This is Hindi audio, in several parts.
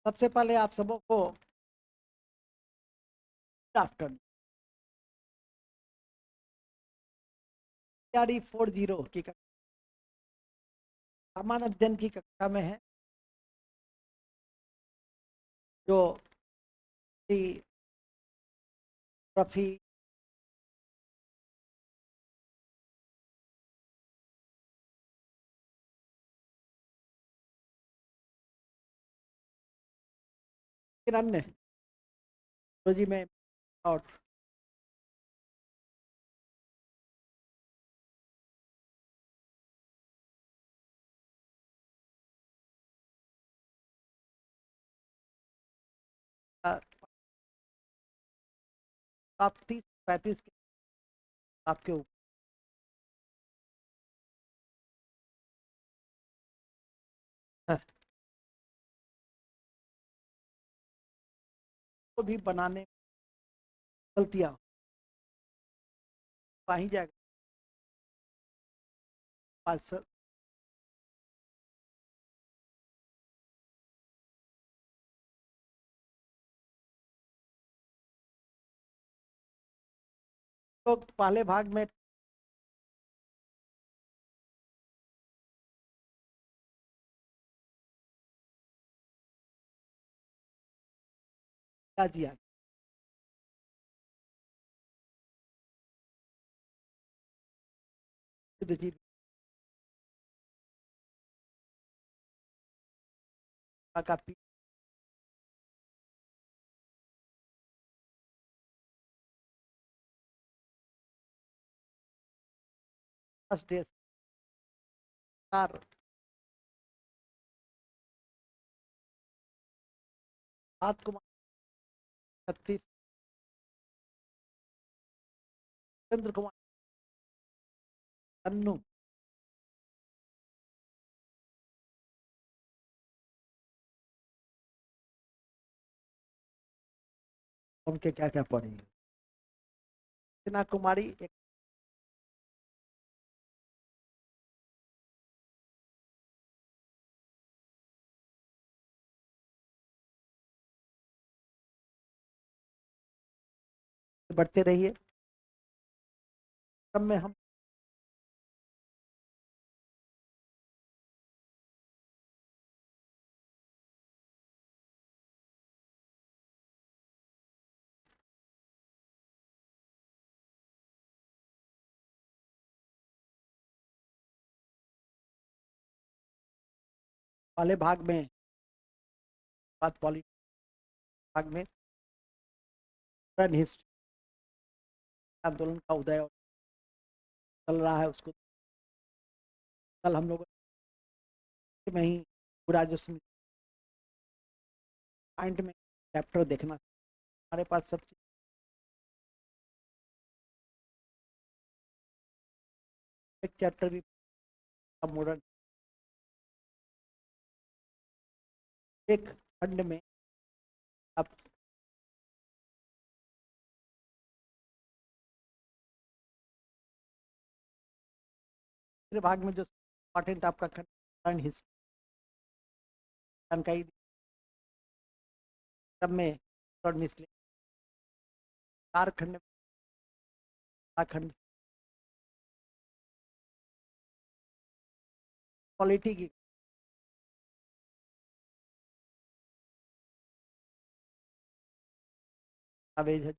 सबसे पहले आप सबों को आफ्टरनून 40 की सामान्य अध्ययन की कक्षा में है, जो रफी अन्य जी में और आप 30-35 के आपके ऊपर को भी बनाने में गलतियां पाई जाएगा। तो पहले भाग में जिया जी का फर्स्ट डे रात कुमार 36 चंद्र कुमार अन्नू उनके क्या क्या पढ़ेंगे। टीना कुमारी एक बढ़ते रहिए। क्रम में हम पहले भाग में बात पॉलिटिक्स भाग में हिस्ट्री आंदोलन का उदय चल रहा है, उसको कल हम लोग में ही पूरा जो पॉइंट में चैप्टर देखना हमारे पास सब चीज एक चैप्टर भी मॉडर्न एक खंड में अब भाग में जो इम्पोर्टेंट आपका खंड हिस्ट्री जानकारी सब में मिसले 4 खंड खंड क्वालिटी की दस्तावेज है।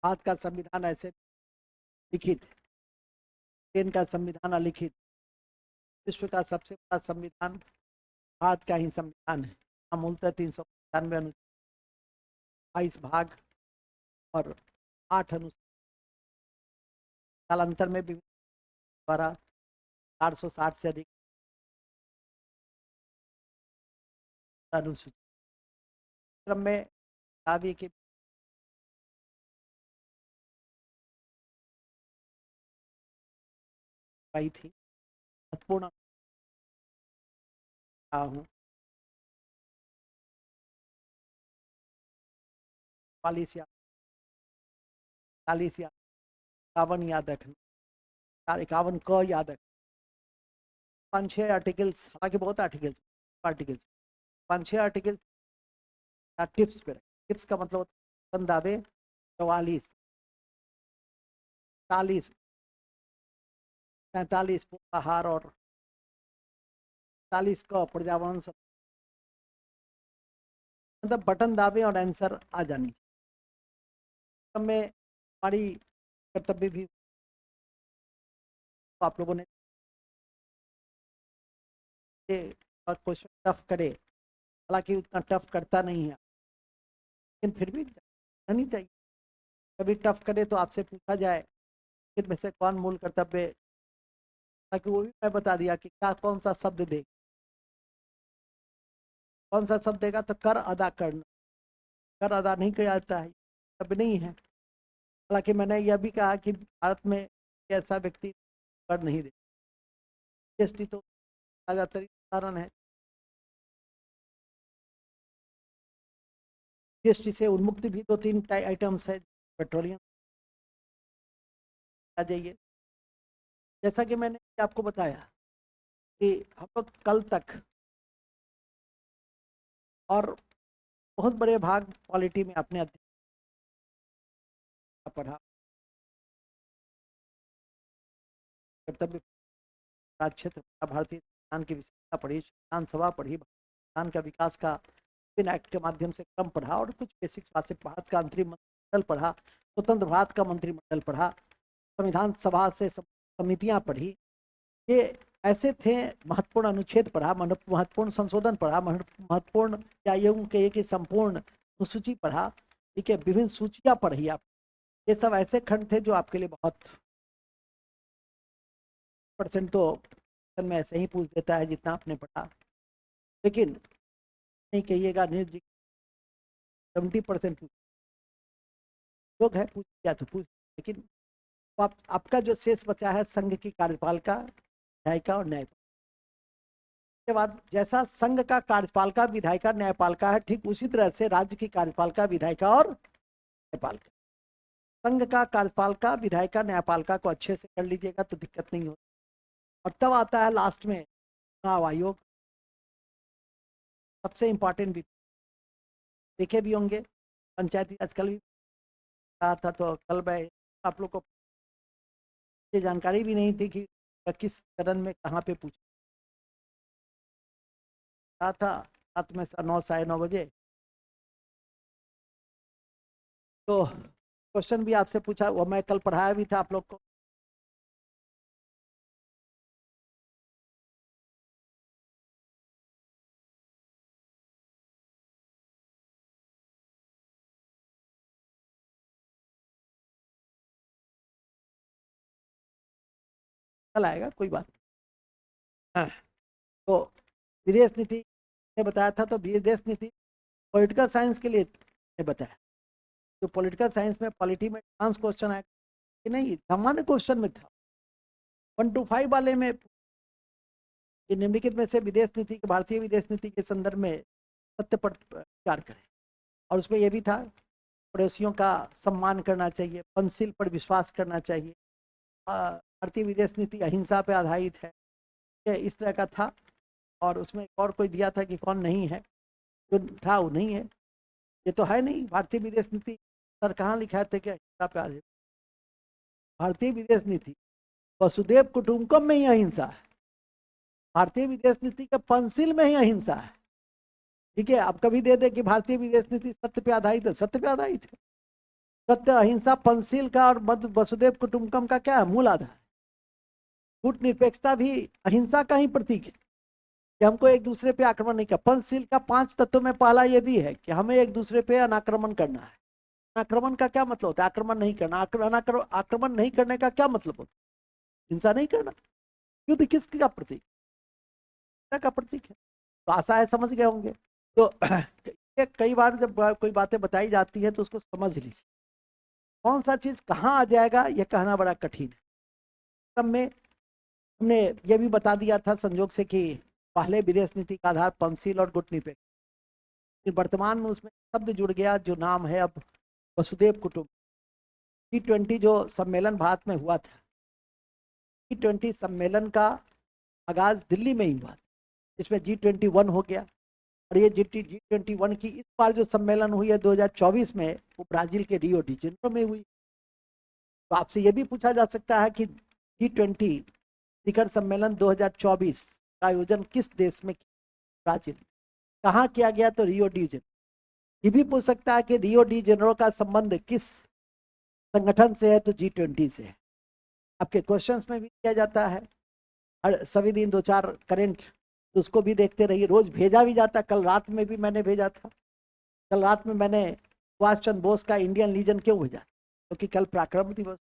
भारत का संविधान ऐसे लिखित, ब्रिटेन का संविधान अलिखित, विश्व का सबसे बड़ा संविधान भारत का ही संविधान है। मूलतः 395 अनुच्छेद 22 भाग और 8 अनुच्छेद कालांतर में भी द्वारा 460 से अधिक अनुसूचित क्रम में काव्य की पाई थी महत्वपूर्ण हूँ। चालीस या 51 याद रखना, 51 क याद रखना। 5-6 आर्टिकल्स, हालांकि बहुत आर्टिकल्स 5-6 आर्टिकल्स टिप्स पे रखें। टिप्स का मतलब होता है दावे 44, 40, 45 आहार और 40 का पर्यावरण सब, मतलब बटन दाबे और आंसर आ जानी चाहिए। में हमारी कर्तव्य भी तो आप लोगों ने क्वेश्चन टफ करे, हालांकि उतना टफ करता नहीं है, लेकिन फिर भी नहीं चाहिए। कभी टफ करे तो आपसे पूछा जाए कि में से कौन मूल कर्तव्य, ताकि वो भी मैं बता दिया कि क्या कौन सा शब्द दे, कौन सा शब्द देगा तो कर अदा करना, कर अदा नहीं किया जाता है तब नहीं है। हालांकि मैंने यह भी कहा कि भारत में ऐसा व्यक्ति कर नहीं दे, जीएसटी तो ज्यादातर कारण है, जीएसटी से उन्मुक्त भी 2-3 आइटम्स है, पेट्रोलियम आ जाइए। जैसा कि मैंने आपको बताया कि हम लोग कल तक और बहुत बड़े भाग पॉलिटी में अपने अध्ययन पढ़ा, कर्तव्य राज्य क्षेत्र भारतीय संविधान की विशेषता पढ़ी, विधानसभा पढ़ी, संविधान का विकास का विभिन्न एक्ट के माध्यम से क्रम पढ़ा और कुछ बेसिक्स बातें, भारत का मंत्रिमंडल पढ़ा, स्वतंत्र भारत का मंत्रिमंडल पढ़ा, संविधान सभा से समितियां पढ़ी, ये ऐसे थे, महत्वपूर्ण अनुच्छेद पढ़ा, महत्वपूर्ण संशोधन पढ़ा, महत्वपूर्ण या यूं कहिए कि संपूर्ण सूची पढ़ा, ठीक है, विभिन्न सूचियां पढ़ी आप। ये सब ऐसे खंड थे जो आपके लिए बहुत % तो में ऐसे ही पूछ देता है जितना आपने पढ़ा, लेकिन नहीं कहिएगा नीरज जी 70% लोग है पूछ क्या तो पूछ, लेकिन आपका जो शेष बचा है संघ की कार्यपालिका, विधायिका और न्यायपालिका के बाद, जैसा संघ का कार्यपालिका, विधायिका, न्यायपालिका है, ठीक उसी तरह से राज्य की कार्यपालिका, विधायिका और न्यायपालिका। संघ का कार्यपालिका, विधायिका, न्यायपालिका को अच्छे से कर लीजिएगा तो दिक्कत नहीं होती। और तब आता है लास्ट में चुनाव आयोग, सबसे इंपॉर्टेंट भी देखे भी होंगे, पंचायती राज कल भी रहा था, तो कल मैं आप लोग को ये जानकारी भी नहीं थी कि किस चरण में कहाँ पे पूछा था, रात में 9 साढ़े 9 बजे तो क्वेश्चन भी आपसे पूछा, वो मैं कल पढ़ाया भी था आप लोग को। कल आएगा कोई बात नहीं। तो विदेश नीति ने बताया था, तो विदेश नीति पॉलिटिकल साइंस के लिए ने बताया, जो पॉलिटिकल साइंस में पॉलिटी में डांस क्वेश्चन आया कि नहीं, सामान्य क्वेश्चन में था 1 to 5 वाले में, निम्नलिखित में से विदेश नीति के, भारतीय विदेश नीति के संदर्भ में सत्य पर विचार करें, और उसमें यह भी था पड़ोसियों का सम्मान करना चाहिए, पंचशील पर विश्वास करना चाहिए, भारतीय विदेश नीति अहिंसा पर आधारित है, इस तरह का था। और उसमें एक और कोई दिया था कि कौन नहीं है, जो था वो नहीं है, ये तो है नहीं भारतीय विदेश नीति। सर कहाँ लिखा थे कि अहिंसा पे आधारित, भारतीय विदेश नीति वसुदेव कुटुंबकम में ही अहिंसा है, भारतीय विदेश नीति के पंचशील में ही अहिंसा है, ठीक है। अब कभी दे दे कि भारतीय विदेश नीति सत्य पे आधारित है, सत्य पे आधारित है, सत्य, अहिंसा, पंचशील का और वसुदेव कुटुंबकम का क्या है, मूल आधार। कूट निरपेक्षता भी अहिंसा का ही प्रतीक है, कि हमको एक दूसरे पे आक्रमण नहीं कर। पंचशील का 5 तत्वों में पहला ये भी है कि हमें एक दूसरे पे अनाक्रमण करना है। आक्रमण का क्या मतलब होता है, आक्रमण नहीं करना, आक्रमण नहीं करने का क्या मतलब होता है, हिंसा नहीं करना। युद्ध किसका प्रतीक, का प्रतीक है, तो आशा है समझ गए होंगे। तो कई बार जब कोई बातें बताई जाती है तो उसको समझ लीजिए, कौन सा चीज कहाँ आ जाएगा ये कहना बड़ा कठिन है। तब में हमने ये भी बता दिया था संजोग से कि पहले विदेश नीति का आधार पंचशील और गुटनिरपेक्ष, वर्तमान में उसमें शब्द जुड़ गया जो नाम है अब वसुदेव कुटुंब। G20 जो सम्मेलन भारत में हुआ था, G20 सम्मेलन का आगाज दिल्ली में ही हुआ, इसमें G21 हो गया, और ये G21 की इस बार जो सम्मेलन हुई है 2024 में, वो ब्राजील के रियो डी जेनेरो में हुई। तो आपसे ये भी पूछा जा सकता है कि G20 शिखर सम्मेलन 2024 का आयोजन किस देश में किया? ब्राजील। कहाँ किया गया? तो रियो डी जेनेरो। ये भी पूछ सकता है कि रियो डी जेनेरो का संबंध किस संगठन से है? तो G20 से है। आपके क्वेश्चंस में भी किया जाता है, हर सभी दिन 2-4 करेंट, उसको भी देखते रहिए। रोज भेजा भी जाता, कल रात में भी मैंने भेजा था। कल रात में मैंने सुभाष चंद्र बोस का इंडियन लीजन क्यों भेजा? क्योंकि कल पराक्रम दिवस,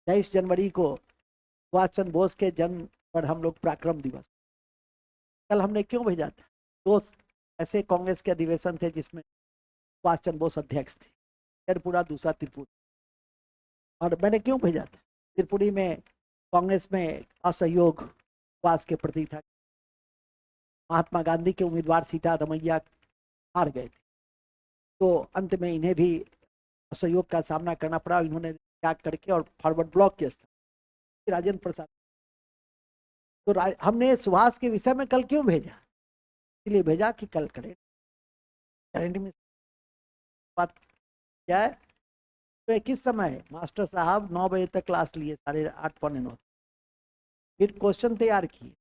23 जनवरी को सुभाष चंद्र बोस के जन्म पर हम लोग पराक्रम दिवस, कल हमने क्यों भेजा था? दो ऐसे कांग्रेस के अधिवेशन थे जिसमें सुभाष चंद्र बोस अध्यक्ष थे, त्रिपुरा, दूसरा त्रिपुरा। और मैंने क्यों भेजा था? त्रिपुरी में कांग्रेस में असहयोग उपवास के प्रति था। महात्मा गांधी के उम्मीदवार सीतारमैया हार गए थे, तो अंत में इन्हें भी असहयोग का सामना करना पड़ा। इन्होंने त्याग करके और फॉरवर्ड ब्लॉक के स्थान राजेंद्र प्रसाद। तो हमने सुभाष के विषय में कल क्यों भेजा? इसलिए भेजा कि कल करेंट में बात क्या है। तो किस समय मास्टर साहब 9 बजे तक क्लास लिए, 8:30 पौने 9, फिर क्वेश्चन तैयार किए,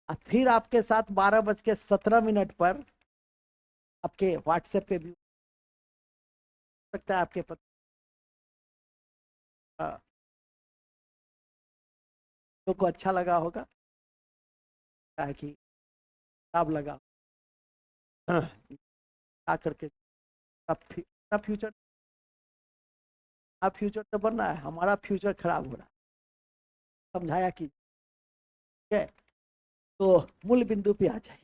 और फिर आपके साथ 12:17 पर आपके व्हाट्सएप पे भी सकता है, आपके को अच्छा लगा होगा, कि खराब लगा क्या करके अब फ्यूचर, अब फ्यूचर तो बनना है, हमारा फ्यूचर खराब हो रहा है, समझाया कि ठीक है। तो मूल बिंदु पे आ जाए।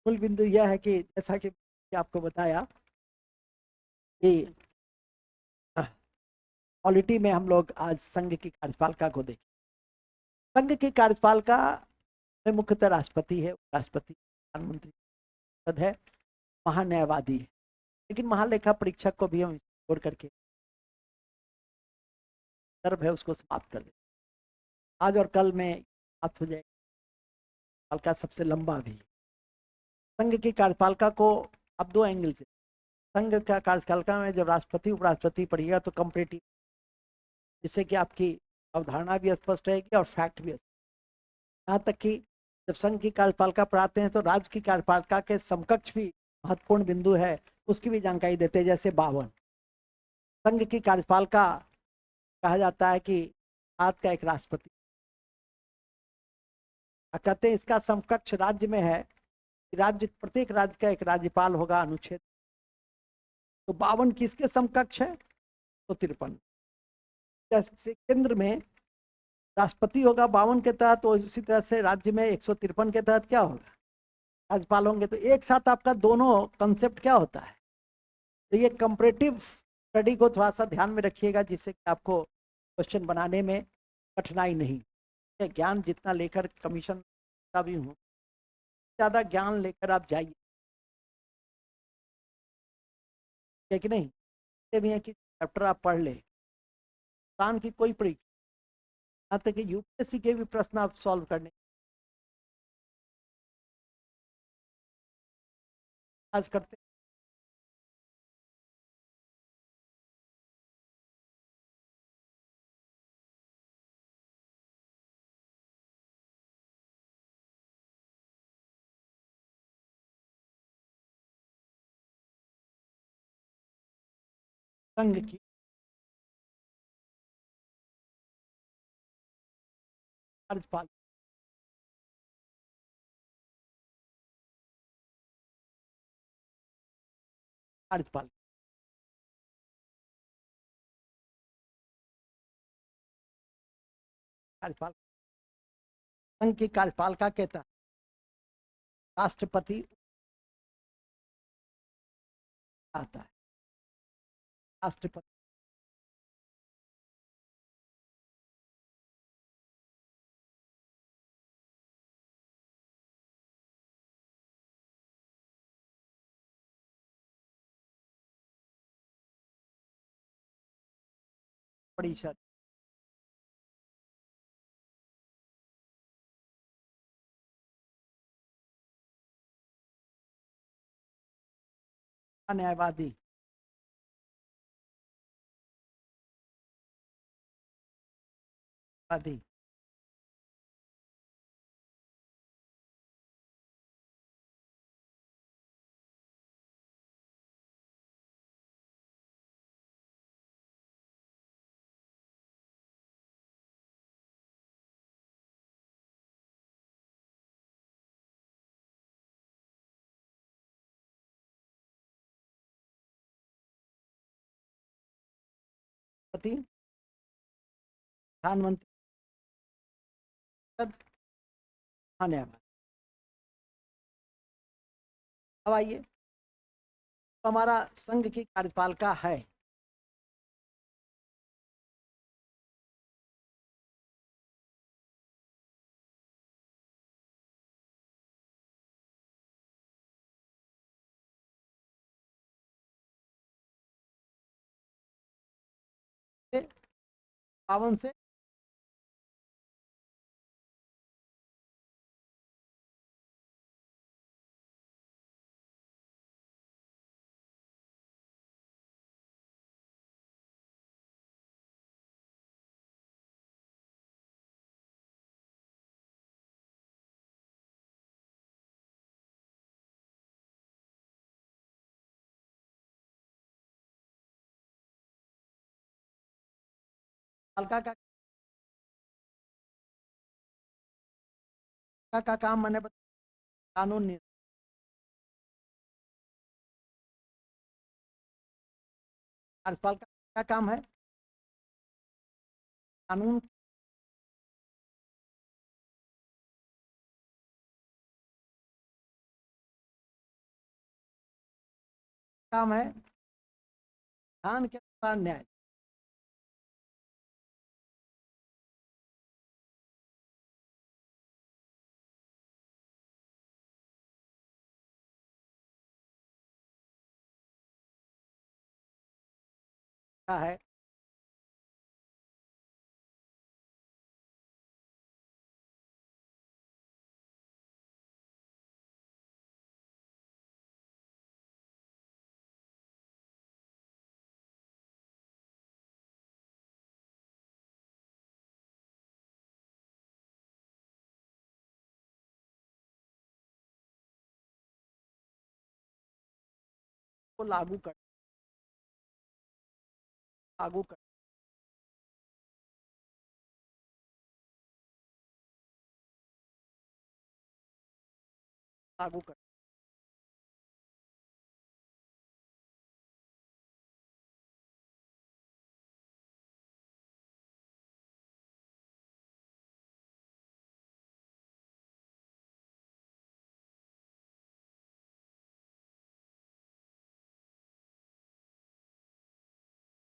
मूल बिंदु यह है कि जैसा कि आपको बताया कि पॉलिटी में हम लोग आज संघ की कार्यपालिका को देखें। संघ की कार्यपालिका में मुख्यतः राष्ट्रपति है, राष्ट्रपति, प्रधानमंत्री पद है, महान्यायवादी है, लेकिन महालेखा परीक्षक को भी हम छोड़ करके सर्व है उसको समाप्त कर दे। आज और कल में बात हो जाएगी। कार्यपालिका सबसे लंबा भी। संघ की कार्यपालिका को अब 2 एंगल से, संघ का कार्यपालिका में जब राष्ट्रपति उपराष्ट्रपति पढ़िएगा तो कंपैरेटिव, जिससे कि आपकी अवधारणा भी स्पष्ट रहेगी और फैक्ट भी। यहाँ तक कि जब संघ की कार्यपालिका पढ़ाते हैं तो राज्य की कार्यपालिका के समकक्ष भी महत्वपूर्ण बिंदु है, उसकी भी जानकारी देते हैं। जैसे 52 संघ की कार्यपालिका कहा जाता है कि भारत का एक राष्ट्रपति, कहते हैं इसका समकक्ष राज्य में है, राज्य, प्रत्येक राज्य का एक राज्यपाल होगा, अनुच्छेद। तो 52 किसके समकक्ष है? तो 53। जैसे केंद्र में राष्ट्रपति होगा 52 के तहत, तो इसी तरह से राज्य में 153 के तहत क्या होगा? राज्यपाल होंगे। तो एक साथ आपका दोनों कंसेप्ट क्या होता है? तो ये कंपैरेटिव स्टडी को थोड़ा सा ध्यान में रखिएगा, जिससे कि आपको क्वेश्चन बनाने में कठिनाई नहीं। ज्ञान जितना लेकर कमीशन का भी हूँ, ज़्यादा ज्ञान लेकर आप जाइए, है कि नहीं? ये भी है कि चैप्टर आप पढ़ ले, इंसान की कोई परीक्षा, यहाँ तक कि यूपीएससी के भी प्रश्न आप सॉल्व करने आज करते। संघ की कार्यपालिका, कार्यपालिका, कार्यपालिका, संघ की कार्यपालिका के तहत राष्ट्रपति आता है। राष्ट्रपति परिषद न्यायवादी। वादी। पति। प्रधानमंत्री। न्यायवादी। अब आइए, तो हमारा संघ की कार्यपालिका है पावन से पालिका का काम मैंने कानून कार्यपालिका का काम है कानून काम है संविधान के अनुसार न्याय। का है को लागू कर लागू कर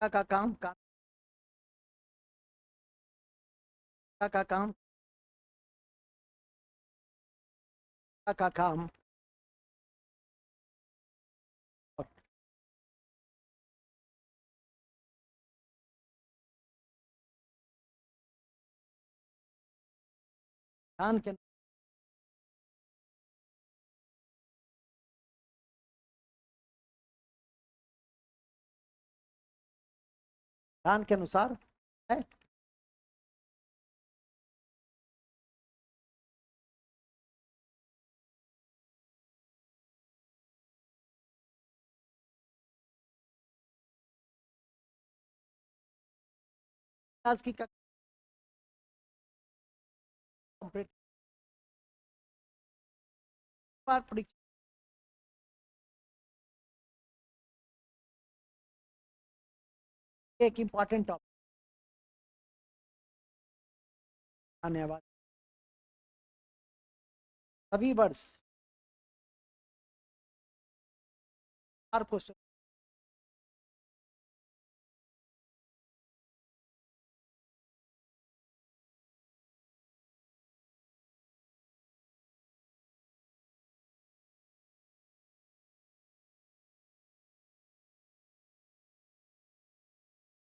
का काम का काम का काम संविधान के संविधान के अनुसार है आज की परीक्षा एक इम्पोर्टेंट टॉपिक आने वाला सभी वर्ष 4 क्वेश्चन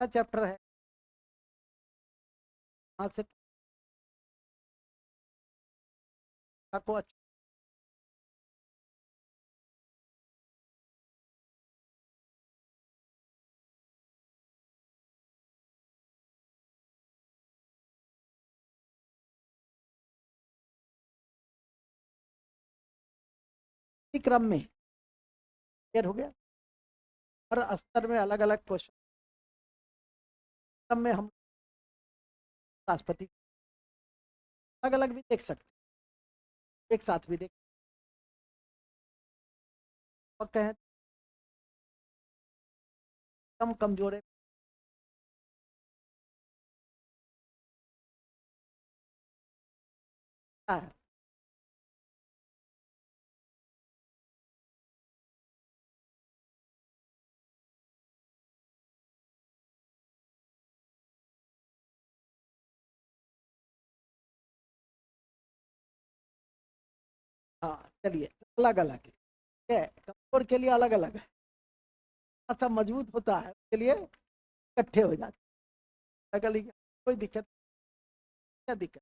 का चैप्टर है वहां से को क्रम में क्लियर हो गया। हर स्तर में अलग अलग क्वेश्चन क्रम में हम राष्ट्रपति अलग अलग भी देख सकते, एक साथ भी देख सकते हैं। कम कमजोर है, हाँ चलिए अलग अलग है, ठीक है, कमजोर के लिए अलग अलग है, अच्छा मजबूत होता है उसके लिए इकट्ठे हो जाते हैं, अगली कोई दिक्कत, क्या दिक्कत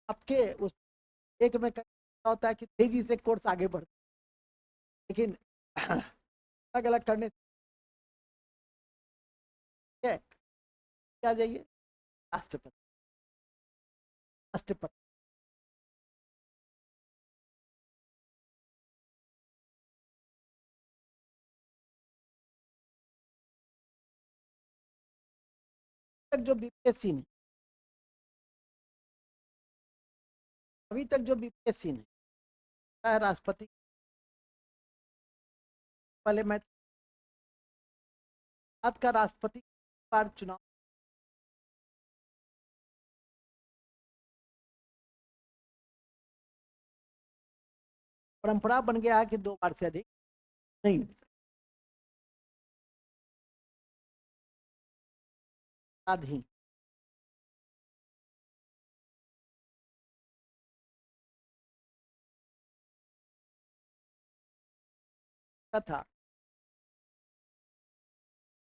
आपके उस एक में क्या होता है कि तेजी से कोर्स आगे बढ़ता है, लेकिन अलग अलग करने से क्या जाइए राष्ट्रपति, राष्ट्रपति तक जो बीपीएससी ने, अभी तक जो बीपीएससी ने चाहे राष्ट्रपति, पहले मैं बात का राष्ट्रपति बार चुनाव परंपरा बन गया है कि 2 बार से अधिक नहीं ही था।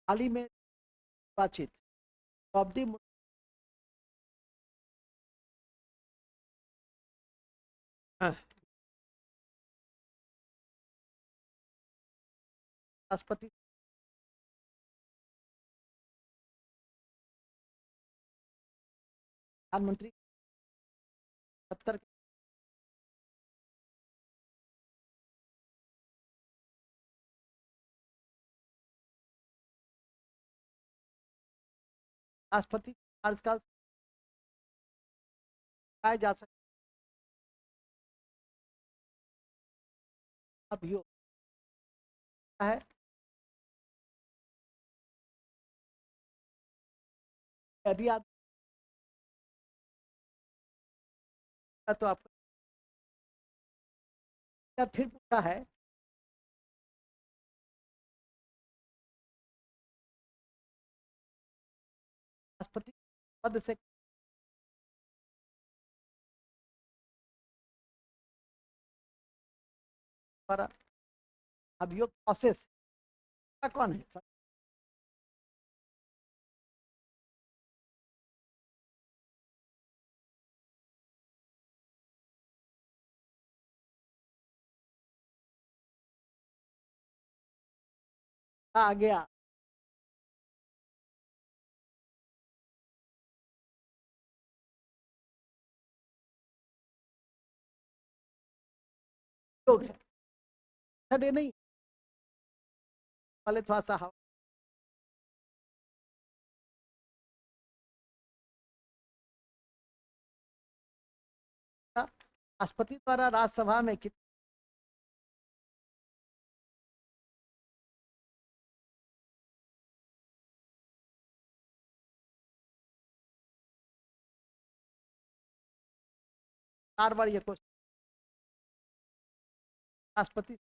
हाल ही में निर्वाचित द्रौपदी मुर्मू राष्ट्रपति प्रधानमंत्री 70 राष्ट्रपति कार्यकाल पाए जा सकता अभियोग है, अभी आता तो आपको फिर पूछा है राष्ट्रपति पद से पर अभियोग प्रोसेस का कौन है आ गया योग है, छठे नहीं पहले थोड़ा सा हवा था। राष्ट्रपति द्वारा राज्यसभा में कितनी 4 बार ये क्वेश्चन राष्ट्रपति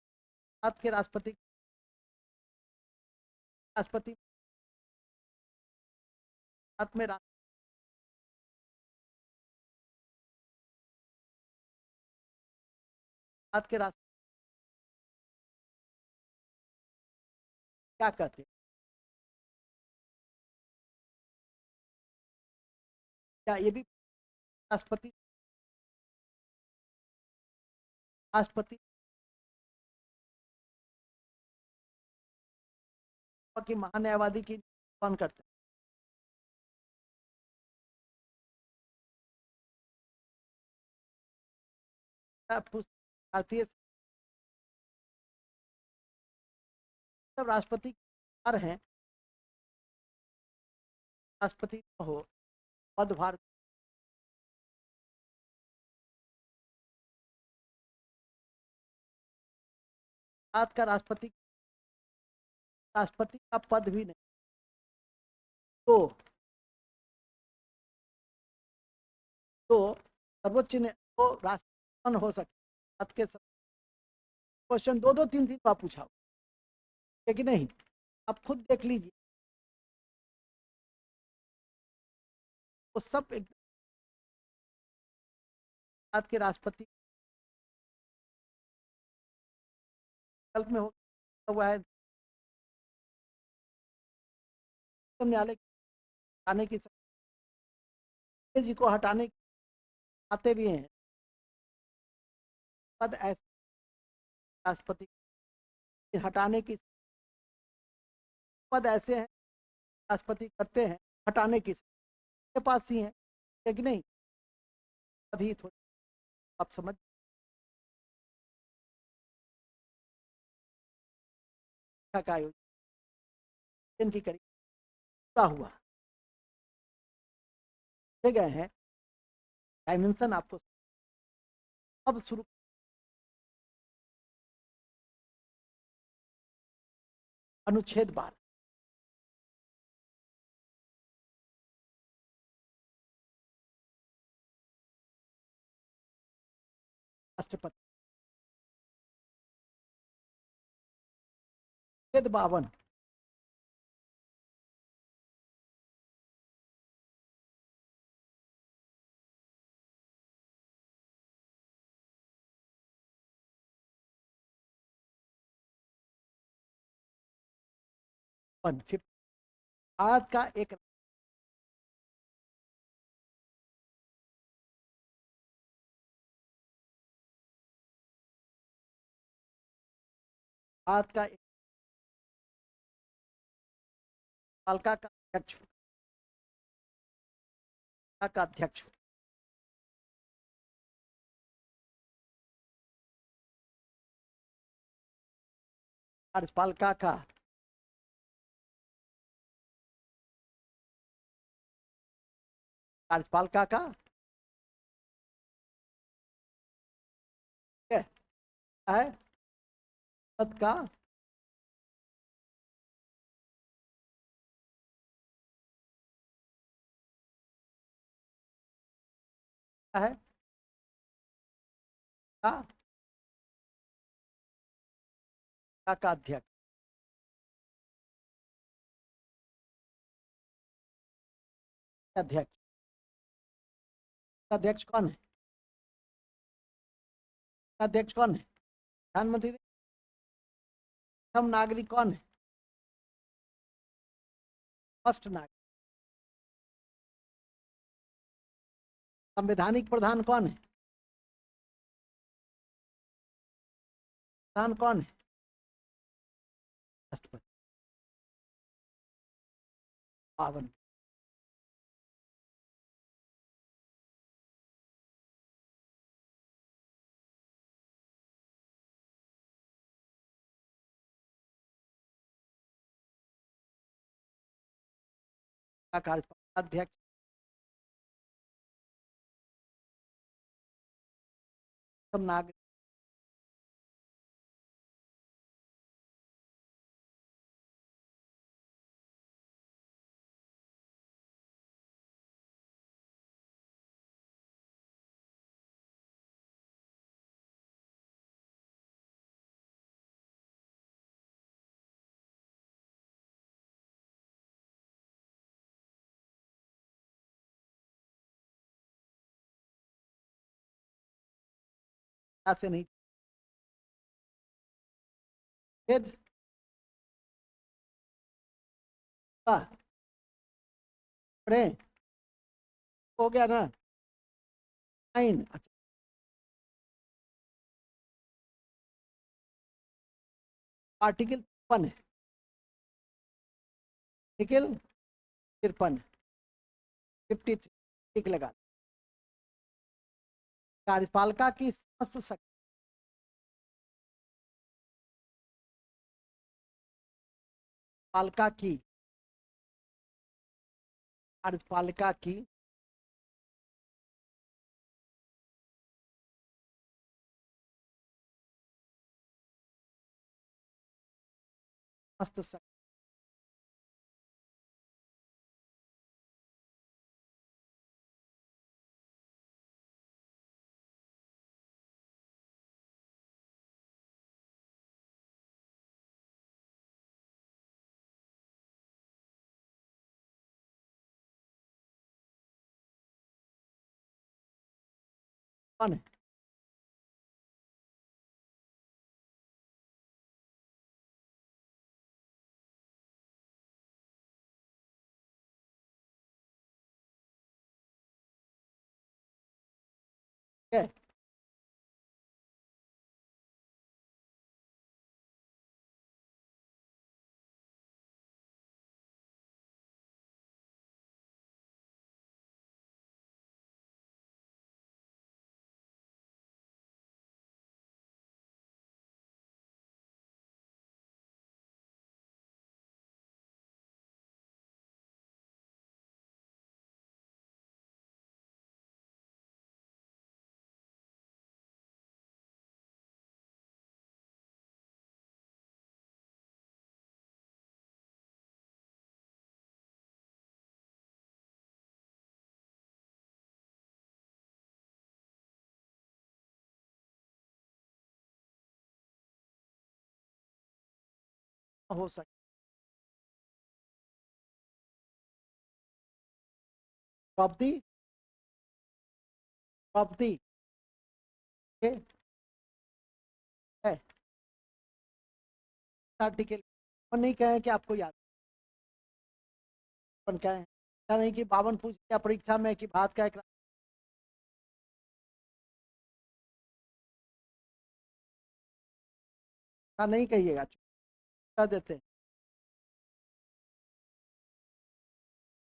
भारत के राष्ट्रपति राष्ट्रपति भारत में भारत के राष्ट्र क्या कहते हैं, क्या ये भी राष्ट्रपति राष्ट्रपति की महान्यायवादी की कौन करते हैं भारतीय जब राष्ट्रपति हैं, राष्ट्रपति न हो, पदभार भारत का राष्ट्रपति का पद भी नहीं, तो सर्वोच्च ने तो राष्ट्रपति हो सकते के क्वेश्चन दो दो तीन तीन बार पूछा है कि नहीं, आप खुद देख लीजिए, वो सब एक भारत के राष्ट्रपति कल्प में हो हुआ है, न्यायालय हटाने की जी को हटाने आते भी हैं, पद ऐसे राष्ट्रपति हटाने की पद ऐसे हैं राष्ट्रपति करते हैं, हटाने की के पास ही है कि नहीं, अभी थोड़ी आप समझ का आयोजन की करी पूरा हुआ गए हैं, डायमेंशन आपको अब शुरू अनुच्छेद 12 राष्ट्रपति, अनुच्छेद 52 आज का एक आज का एक पालिका का अध्यक्ष का अध्यक्ष कार्यपालिका का कार्यपालिका का है पद का है का अध्यक्ष, अध्यक्ष अध्यक्ष कौन है, अध्यक्ष कौन है, प्रधानमंत्री, प्रथम नागरिक कौन है, फर्स्ट नागरिक, संवैधानिक प्रधान कौन है, प्रधान कौन है, राष्ट्रपति, 52 का कार्यपालिका अध्यक्ष, प्रथम नागरिक, से नहीं खेद पढ़े हो गया ना, आइन अच्छा, आर्टिकल 53 है, आर्टिकल 53 53 टिक लगा, कार्यपालिका की समस्त शक्ति कार्यपालिका की, कार्यपालिका की समस्त कौन है? क्या है? हो सकता प्रॉपर्टी, प्रॉपर्टी के है आर्टिकल। और नहीं कहे कि आपको याद अपन क्या है, क्या नहीं कि 52 पूछ लिया परीक्षा में कि भारत का एक नहीं कहिएगा, क्या देते हैं।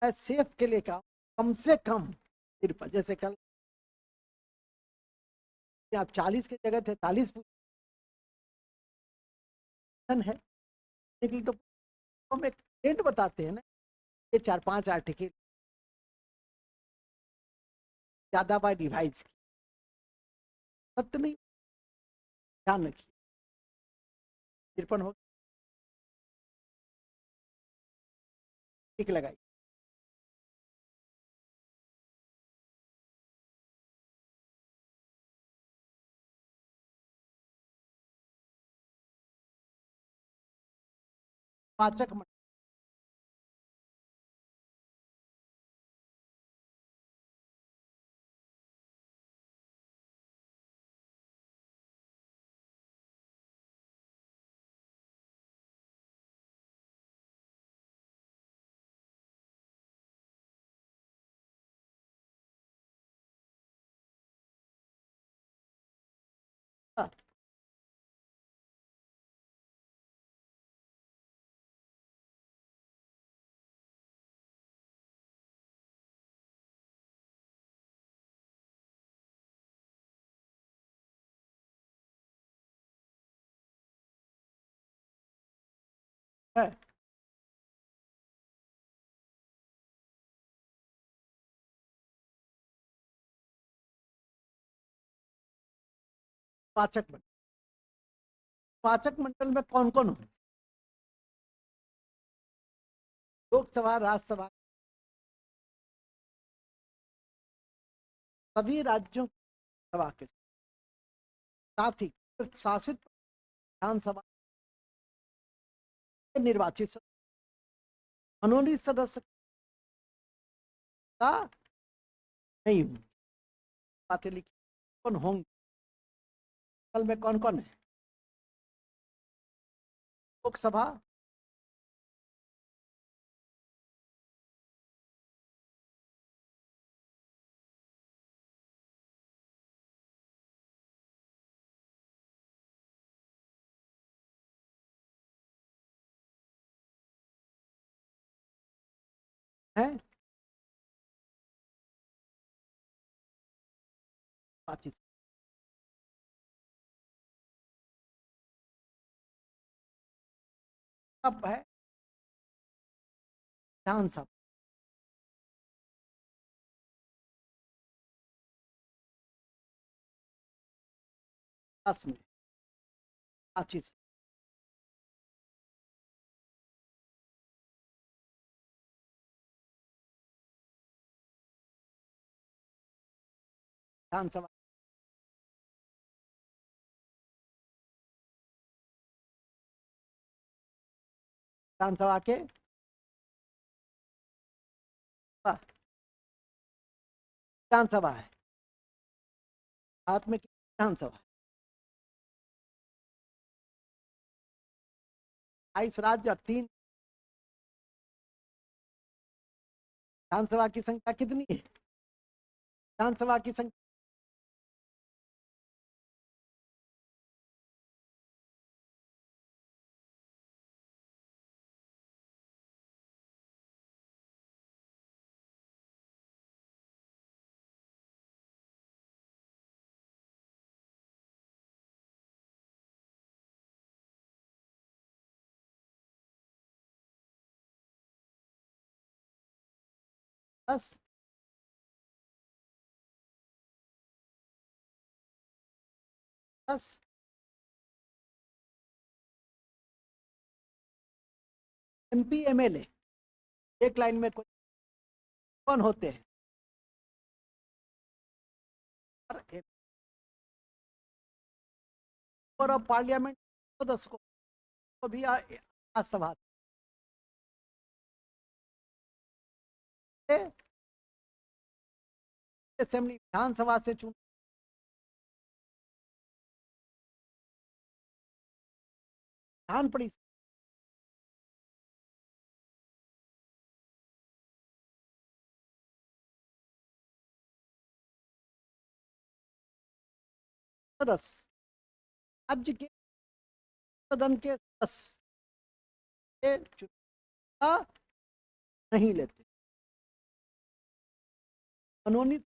मैं सेफ के लिए कहा कम से कम सिर्फ, जैसे कल आप 40 की जगह 43 पोजीशन है, लेकिन तो हम एक ट्रेंड बताते हैं ना, ये 4-5 आर्टिकल ज्यादा बाय डिवाइस की सत्य नहीं, ध्यान रखिए। 53 हो, टिक लगाई। पाचक मंडल, है पाचक मंडल। पाचक मंडल में कौन कौन हो? लोकसभा, राज्यसभा, सभी राज्यों की सभा के साथ ही सिर्फ शासित विधानसभा के निर्वाचित मनोनीत सदस्य का नहीं होंगे। बातें लिखी कौन होंगे, कल में कौन कौन है? लोकसभा, है बातचीत सब है। विधानसभा 10 मिनट 25 विधानसभा विधानसभा के विधानसभा है भारत में विधानसभा 22 राज्य और 3 विधानसभा की संख्या कितनी है विधानसभा की संख्या 10 10 MP MLA एक लाइन में कौन होते हैं और पार्लियामेंट सदस्य को भी सभा असेंबली विधानसभा से चुन विधान परिषद सदस्य राज्य के सदन के सदस्य चुनाव नहीं लेते मनोनीत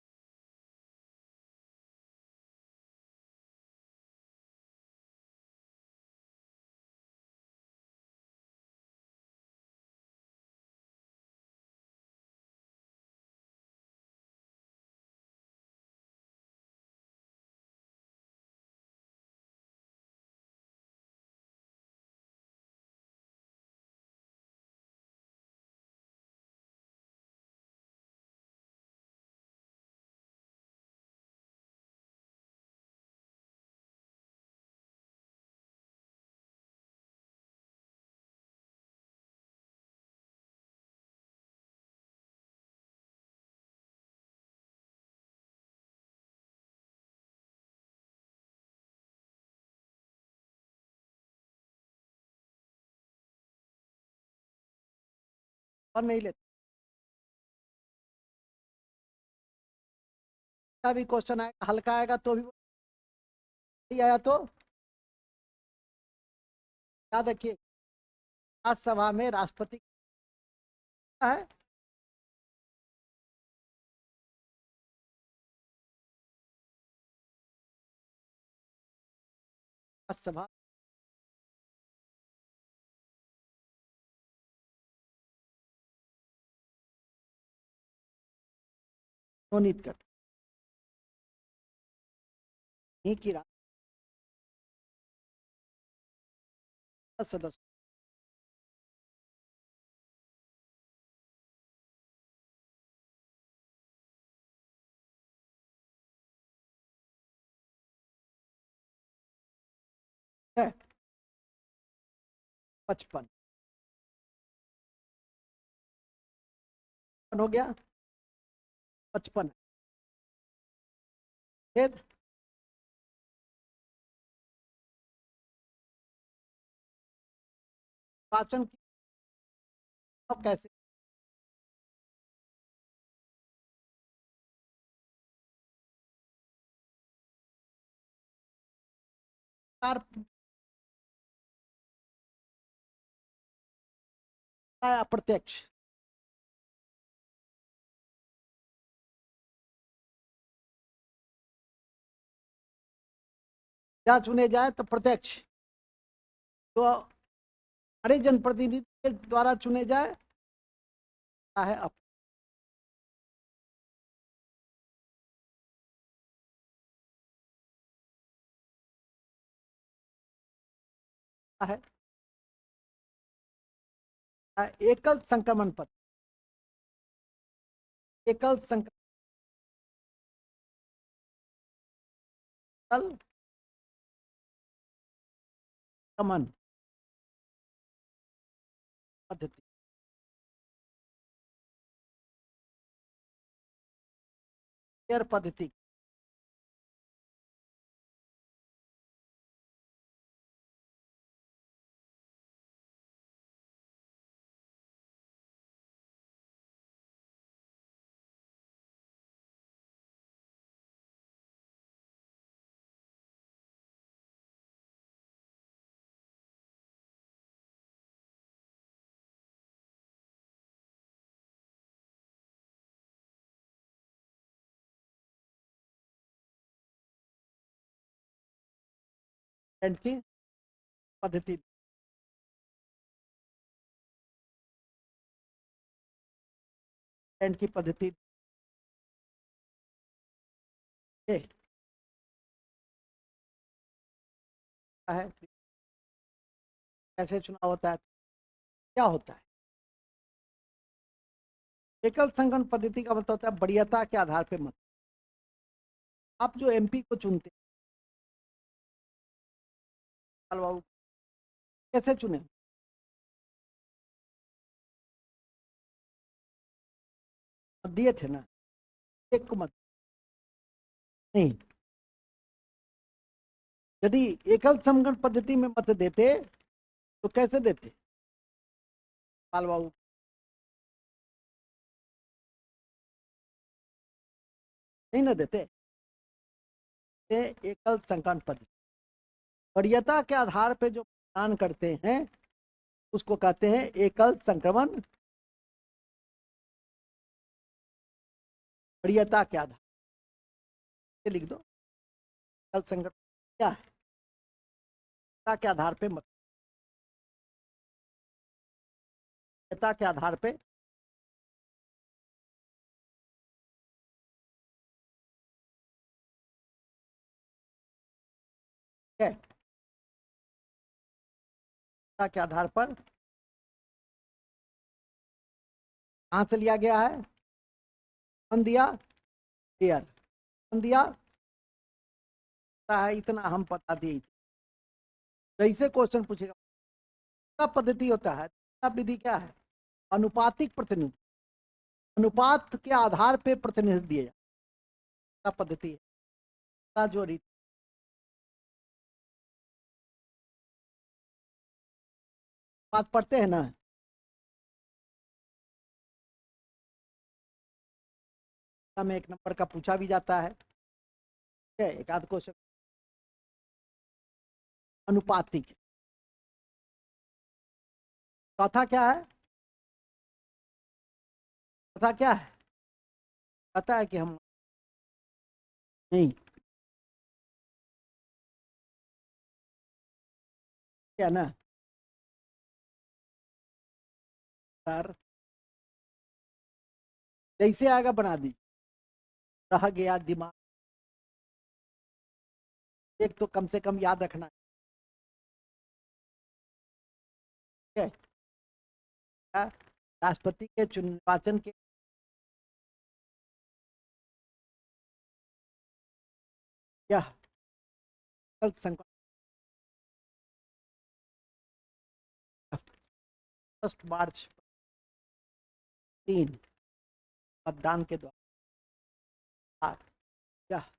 और नहीं लेते का भी क्वेश्चन आएगा हल्का आएगा तो भी नहीं आया तो याद रखिए राज्यसभा में राष्ट्रपति है राज्यसभा मनोनीत कर एक ही सदस्य है 55 हो गया 55 फिर निर्वाचन की कैसे अप्रत्यक्ष या चुने जाए तो प्रत्यक्ष तो हमारे जनप्रतिनिधि के द्वारा चुने जाए है है एकल संक्रमण पद, एकल संक्रमण पद्धति, केयर पद्धति, की पद्धति, की पद्धति है। कैसे चुनाव होता है, क्या होता है? एकल संगठन पद्धति का मतलब होता है वरीयता के आधार पर मत। आप जो एमपी को चुनते हैं बाबू, कैसे चुने? दिए थे ना, एक को मत नहीं। यदि एकल संगठन पद्धति में मत देते तो कैसे देते पाल बाबू? नहीं ना देते। एकल संगठन पद्धति वरीयता के आधार पर जो मतदान करते हैं उसको कहते हैं एकल संक्रमण, वरीयता के आधार पे लिख दो। एकल संक्रमण क्या है? वरीयता के आधार पे मत, वरीयता के आधार पे है, के आधार पर कहां से लिया गया है? कौन दिया? क्लियर। कौन दिया है? इतना हम बता दिए। जैसे क्वेश्चन पूछेगा क्या पद्धति होता है, विधि क्या है? अनुपातिक प्रतिनिधि, अनुपात के आधार पे प्रतिनिधित्व दिया जाता पद्धति है। जो रीति बात पढ़ते हैं ना, में एक नंबर का पूछा भी जाता है, एक आध क्वेश्चन अनुपातिक। चौथा क्या है? चौथा क्या है? पता है कि हम नहीं क्या ना सर, जैसे आएगा बना दी, रह गया दिमाग। एक तो कम से कम याद रखना है, राष्ट्रपति के निर्वाचन के यह संकल्प 1 मार्च 3 मतदान के द्वारा यह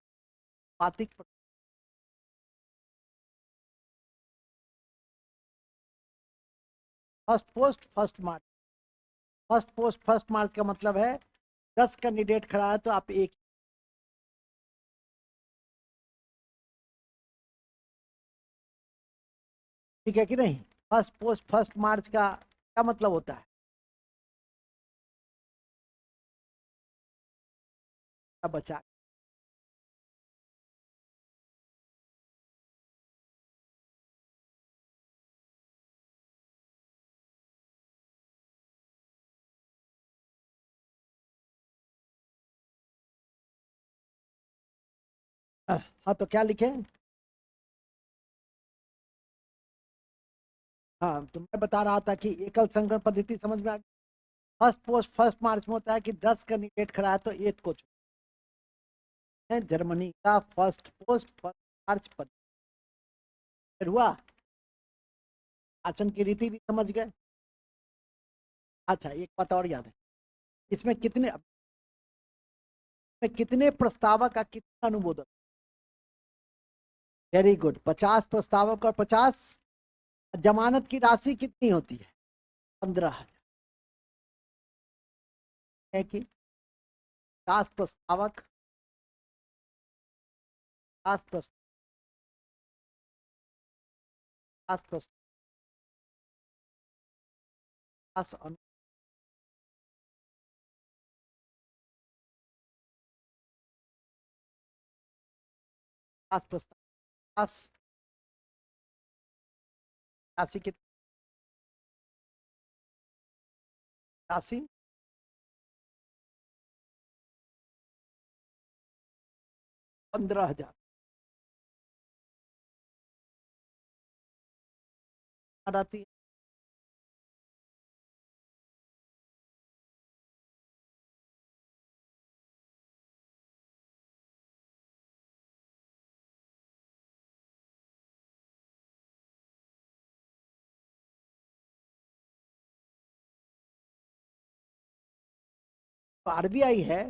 पातिक फर्स्ट मार्च, फर्स्ट मार्च का मतलब है 10 कैंडिडेट खड़ा है तो आप एक, ठीक है कि नहीं? फर्स्ट मार्च का क्या मतलब होता है? बचा हाँ तो क्या लिखे? हाँ तो मैं बता रहा था कि एकल संग्रह पद्धति समझ में आ गई। फर्स्ट पोस्ट फर्स्ट मार्च में होता है कि 10 कैंडिडेट खड़ा है तो एक को चुने। जर्मनी का फर्स्ट पोस्ट फर्स्ट मार्च पद्धति। फिर हुआ आचरण की रीति भी समझ गए। अच्छा एक बात और याद है, इसमें कितने प्रस्तावक का कितना अनुमोदन? वेरी गुड, 50 प्रस्तावक और 50 जमानत की राशि कितनी होती है? 15,000 है कि 50 प्रस्तावक 50 प्रस्ताव 50 प्रस्ताव 50 प्रस्ताव 50 राशि कितनी? राशि 15,000 आती है। तो आरबीआई है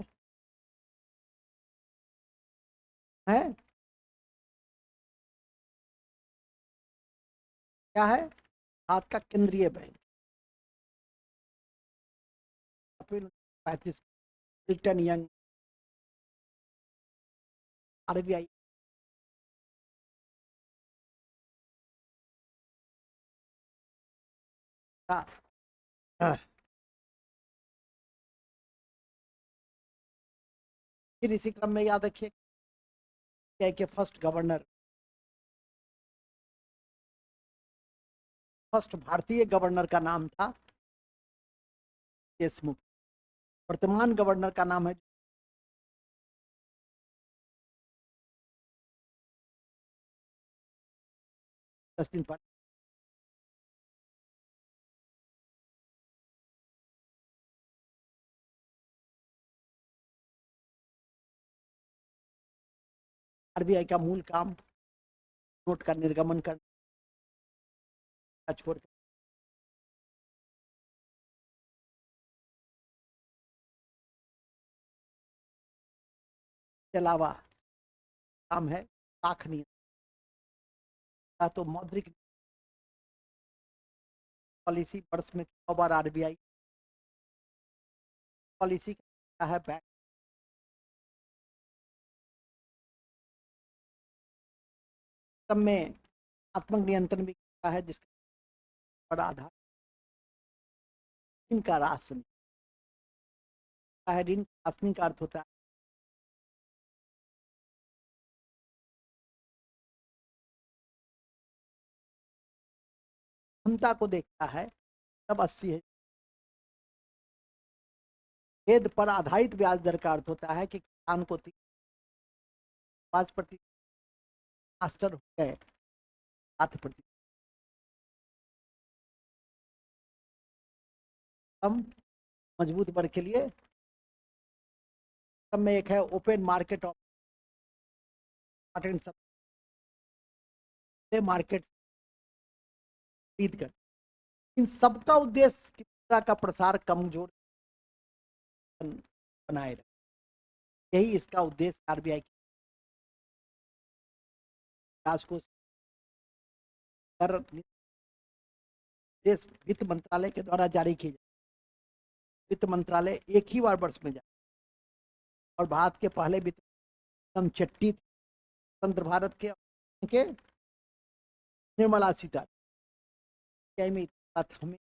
क्या है? भारत का केंद्रीय बैंक। अप्रैल 35 मिल्टन यंग आरबीआई का। फिर इसी क्रम में याद रखिए के फर्स्ट गवर्नर, फर्स्ट भारतीय गवर्नर का नाम था देशमुख। वर्तमान गवर्नर का नाम है 10 दिन पर। आरबीआई का मूल काम नोट का निर्गमन करना छोड़ के अलावा काम है साख नियंत्रण। तो मौद्रिक पॉलिसी वर्ष में 100 बार आरबीआई पॉलिसी का है बैंक। क्रम में आत्मक नियंत्रण भी करता है जिसका बड़ा आधार इनका राशन है। ऋण राशनिंग का अर्थ होता है क्षमता को देखता है। तब 80 है। भेद पर आधारित ब्याज दर का अर्थ होता है कि किसान को 5% मास्टर हो गए 7%। हम मजबूत वर्ग के लिए सब में एक है ओपन मार्केट ऑफ मार्केट खरीद कर। इन सबका उद्देश्य किस तरह का प्रसार कमजोर बनाए रहे, यही इसका उद्देश्य आरबीआई की राजकोष कर देश वित्त मंत्रालय के द्वारा जारी की जाए। वित्त मंत्रालय एक ही बार वर्ष में जाए और भारत के पहले वित्त चट्टी स्वतंत्र भारत के निर्मला सीतारमण में हमें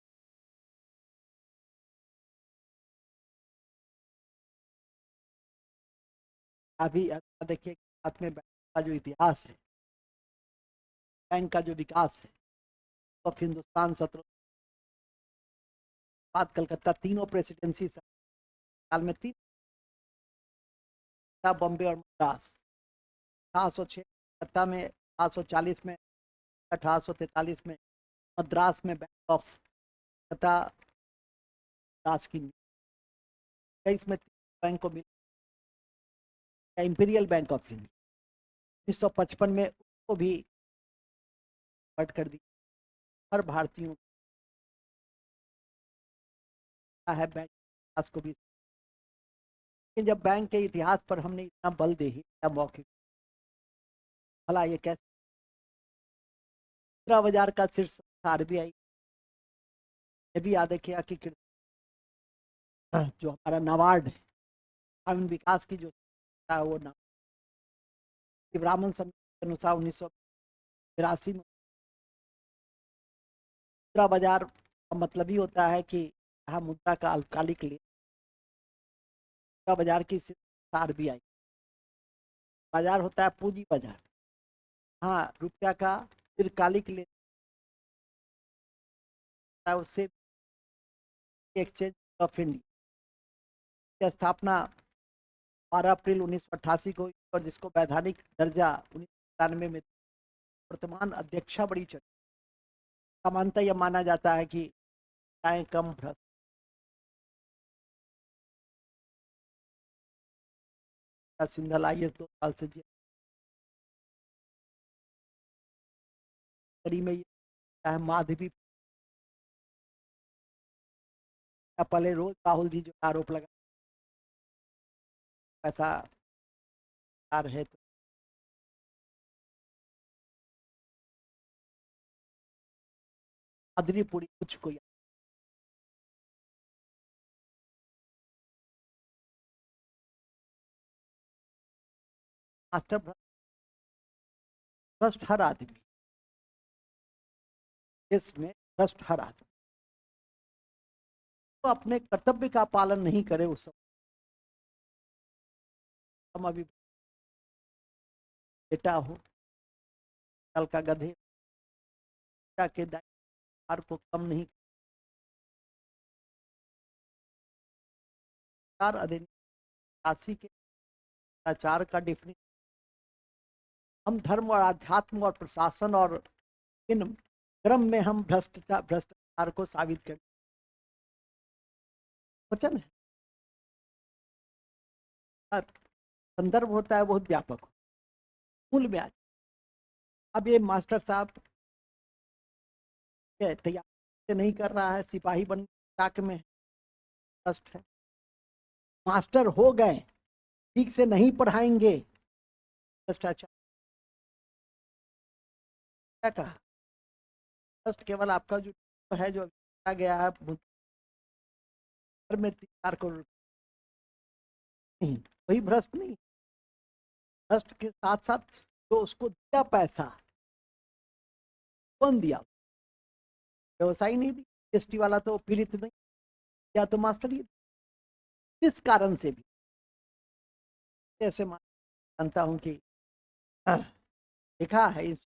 अभी देखिए भारत में बैंक का जो इतिहास है, बैंक का जो विकास है, तो हिंदुस्तान 17 बाद कलकत्ता तीनों प्रेसिडेंसी साल में 3 बॉम्बे और मद्रास 1806 कलकत्ता में, 1840 में, 1843 में मद्रास में बैंक ऑफ कलकत्ता मद्रास की 23 में बैंक को मिला इंपीरियल बैंक ऑफ इंडिया। 1955 में उसको भी हट कर दिया। हर भारतीयों का है बैंक इतिहास को भी, लेकिन जब बैंक के इतिहास पर हमने इतना बल दे ही दिया मौखिक, भला ये कैसे मुद्रा बाजार का शीर्ष आरबीआई। ये भी याद रखिएगा कि जो हमारा नाबार्ड है, ग्रामीण विकास की जो है वो ब्राह्मण समिति के अनुसार 1982 में मुद्रा बाजार का मतलब ही होता है कि यहाँ मुद्रा का अल्पकालिक ले, मुद्रा बाजार की शीर्ष आरबीआई। बाजार होता है पूंजी बाजार, हाँ रुपया का दीर्घकालिक ले उससे एक्सचेंज ऑफ इंडिया की स्थापना 12 अप्रैल 1988 को हुई और जिसको वैधानिक दर्जा 1993 में वर्तमान अध्यक्षा बड़ी चढ़ी। सामान्यतः यह माना जाता है कि चाहे कम भ्रष्ट सिंघल आईएएस 2 साल से जेल में, चाहे माधवी पहले रोज राहुल जी जो आरोप लगा पैसा है तो अदनीपुरी कुछ कोई मास्टर भ्रष्ट हर आदमी, देश में भ्रष्ट हर आदमी तो अपने कर्तव्य का पालन नहीं करे उस हम अभी बेटा हो कल का गधे के दायित्व को कम नहीं अधिनियम के आचार का डिफिनेशन हम धर्म और आध्यात्म और प्रशासन और इन क्रम में हम भ्रष्टाचार को साबित कर वचन है। संदर्भ होता है बहुत व्यापक, मूल में आज अब ये मास्टर साहब तैयार नहीं कर रहा है, सिपाही बन ताक में ट्रस्ट है, मास्टर हो गए ठीक से नहीं पढ़ाएंगे भ्रष्टाचार। क्या कहा ट्रस्ट केवल आपका जो है जो गया है में 3-4 करोड़ नहीं, वही भ्रष्ट नहीं, भ्रष्ट के साथ साथ जो उसको दिया पैसा कौन दिया, व्यवसायी नहीं दी, जीएसटी वाला तो पीड़ित नहीं या तो मास्टर ही। इस कारण से भी ऐसे मानता हूं कि देखा है इस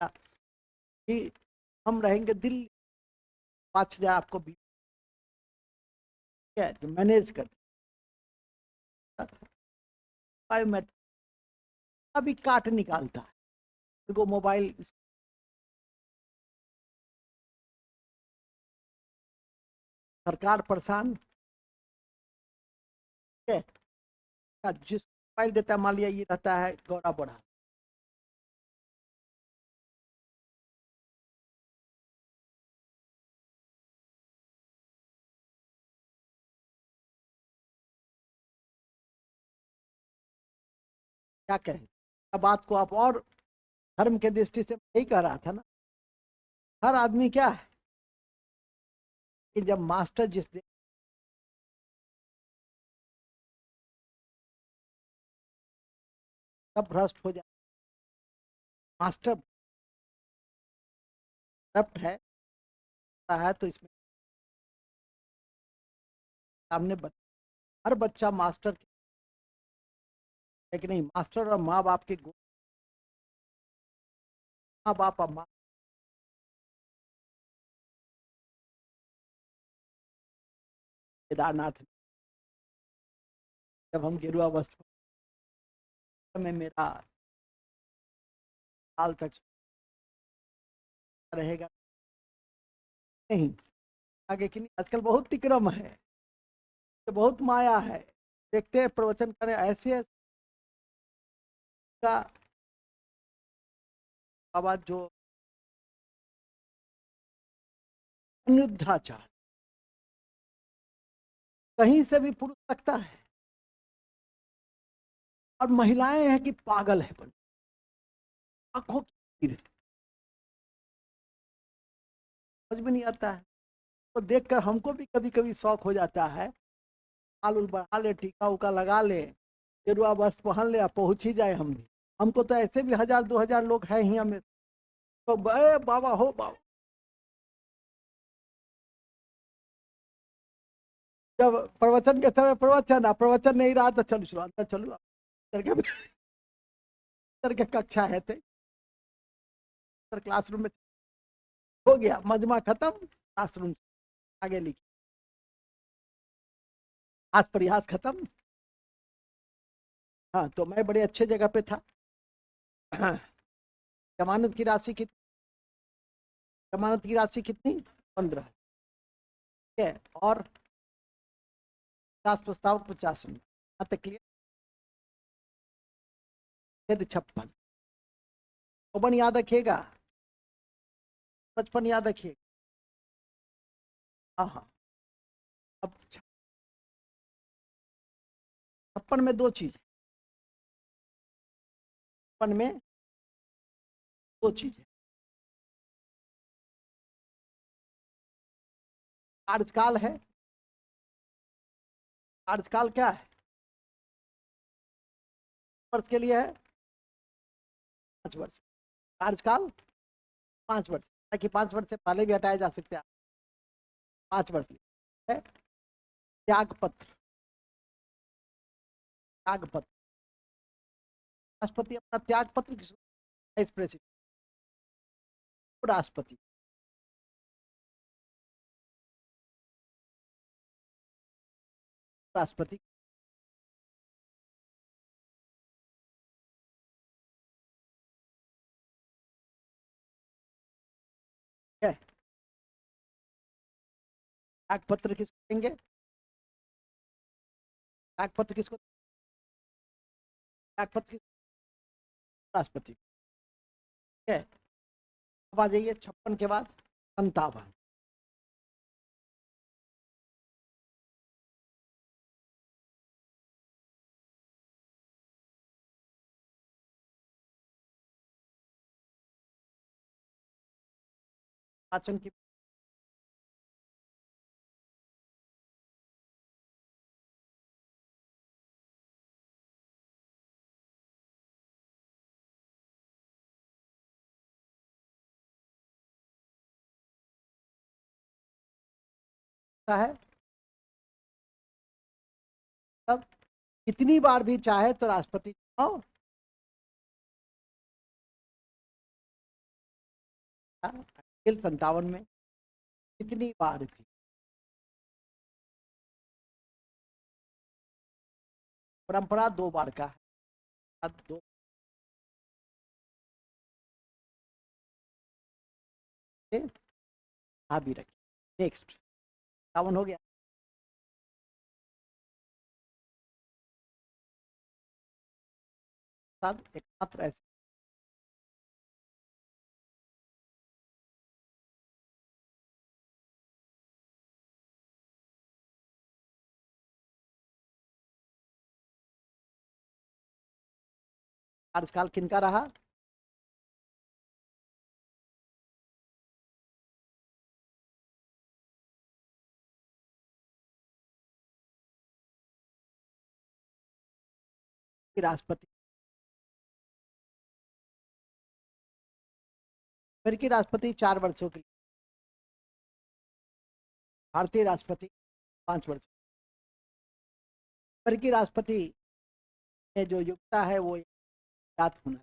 कि हम रहेंगे दिल्ली 5,000 आपको भी जो मैनेज कर बायोमेट्रिक अभी काट निकालता है देखो मोबाइल सरकार परेशान है, जिस मोबाइल देता है मान लिया ये रहता है गौरा बोरा क्या कहें बात को आप और धर्म के दृष्टि से यही कह रहा था ना, हर आदमी क्या है कि जब मास्टर जिस दिन सब भ्रष्ट हो जाए, मास्टर करप्ट है तो इसमें सामने हर बच्चा मास्टर है कि नहीं, मास्टर और माँ बाप के माँ बाप और माँ केदारनाथ जब हम गेरुआ वस्त्र में मेरा साल तक रहेगा नहीं आगे की नहीं। आजकल बहुत तिक्रम है, बहुत माया है, देखते हैं प्रवचन करें ऐसे का आवाज जो अनुद्धाचार कहीं से भी पुरुष सकता है, और महिलाएं हैं कि पागल है बन आंखों की कीड़े, समझ में नहीं आता है। तो देखकर हमको भी कभी कभी शौक हो जाता है, बाल उल बढ़ा ले, टीका उका लगा ले, गेरुआ बस पहन ले, पहुंच ही जाए हम भी। हमको तो ऐसे भी 1000-2000 लोग हैं ही हमें, तो बाबा हो बाबा। जब प्रवचन के समय प्रवचन नहीं रहा तो चलो चलो अंदर चलो करके कक्षा है थे क्लासरूम में हो गया, मजमा खत्म, क्लासरूम आगे लिखी, आज प्रयास खत्म। हाँ, तो मैं बड़े अच्छे जगह पे था। जमानत की राशि कितनी? जमानत की राशि कितनी? 15, ठीक है। और 50 प्रस्ताव 50 में यहाँ तक क्लियर। 56 चौवन याद रखिएगा, 55 याद रखिएगा। हाँ हाँ। अब 56 में दो चीज, 56 में दो चीज, कार्यकाल है। कार्यकाल क्या है? वर्ष के लिए है 5 वर्ष, कार्यकाल 5 वर्ष, ताकि 5 वर्ष से पहले भी हटाया जा सकता है। 5 वर्ष है। त्याग पत्र, त्याग पत्र, राष्ट्रपति अपना त्याग पत्र वाइस प्रेसिडेंट, राष्ट्रपति, राष्ट्रपति है। त्याग पत्र किसको देंगे? त्याग पत्र किसको? त्याग पत्र राष्ट्रपति, ठीक है। अब आ जाइए 56 के बाद 57। निर्वाचन की है, तब कितनी बार भी चाहे तो राष्ट्रपति चुनाव 57 में कितनी बार भी, परंपरा 2 बार का है। दो भी रखिए। नेक्स्ट 57 हो गया। एकमात्र ऐसे कार्यकाल किनका रहा? राष्ट्रपति, अमेरिकी राष्ट्रपति 4 वर्षों के लिए, भारतीय राष्ट्रपति 5 वर्ष। अमेरिकी राष्ट्रपति में जो योग्यता है वो याद होना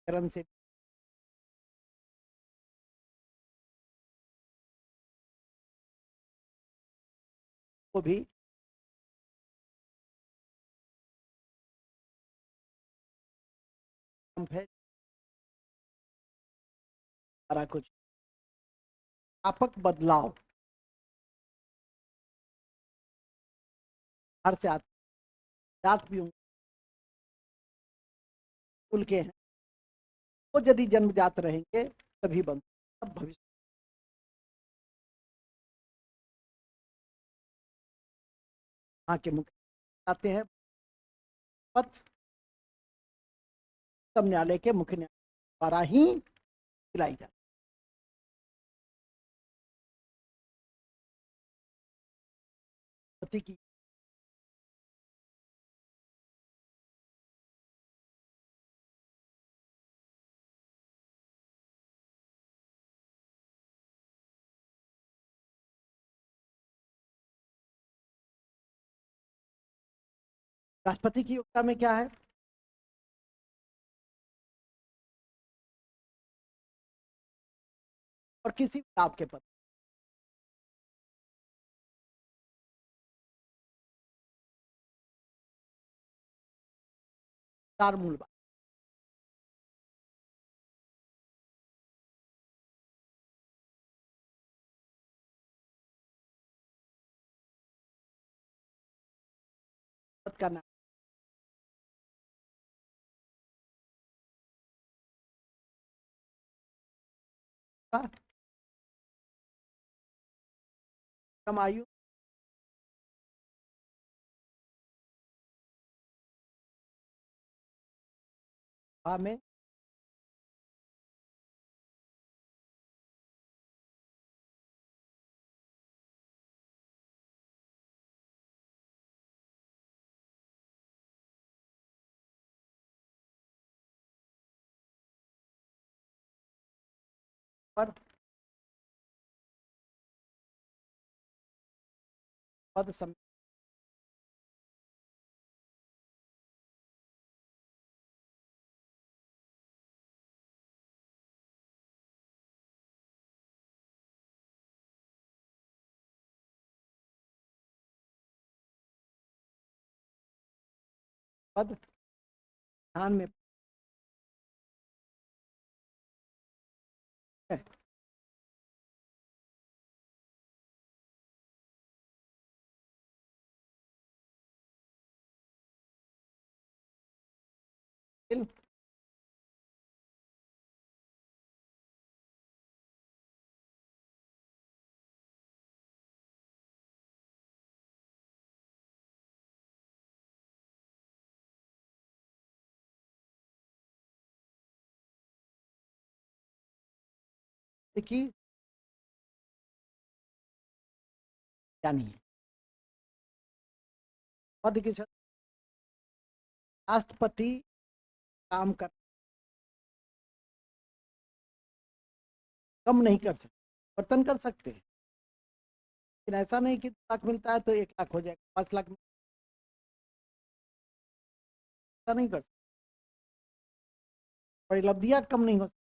करण से को भी है सारा कुछ व्यापक बदलाव हर से आते जात भी कुल के हैं, वो यदि जन्मजात रहेंगे तभी बन तब भविष्य वहाँ के मुख्य आते हैं पथ उच्चतम न्यायालय के मुख्य न्यायालय द्वारा ही दिलाई जाती पति की राष्ट्रपति की योग्यता में क्या है? और किसी भी आपके पद 4 मूल बात पद का नाम था, कम आयु में पर पद पद ध्यान में है। देखिए क्या नहीं है पद की राष्ट्रपति काम कर कम नहीं कर सकते, वर्तन कर सकते हैं, लेकिन ऐसा नहीं कि 2 लाख मिलता है तो 1 लाख हो जाएगा, 5 लाख ऐसा नहीं कर सकते, परिलब्धियां कम नहीं हो सकता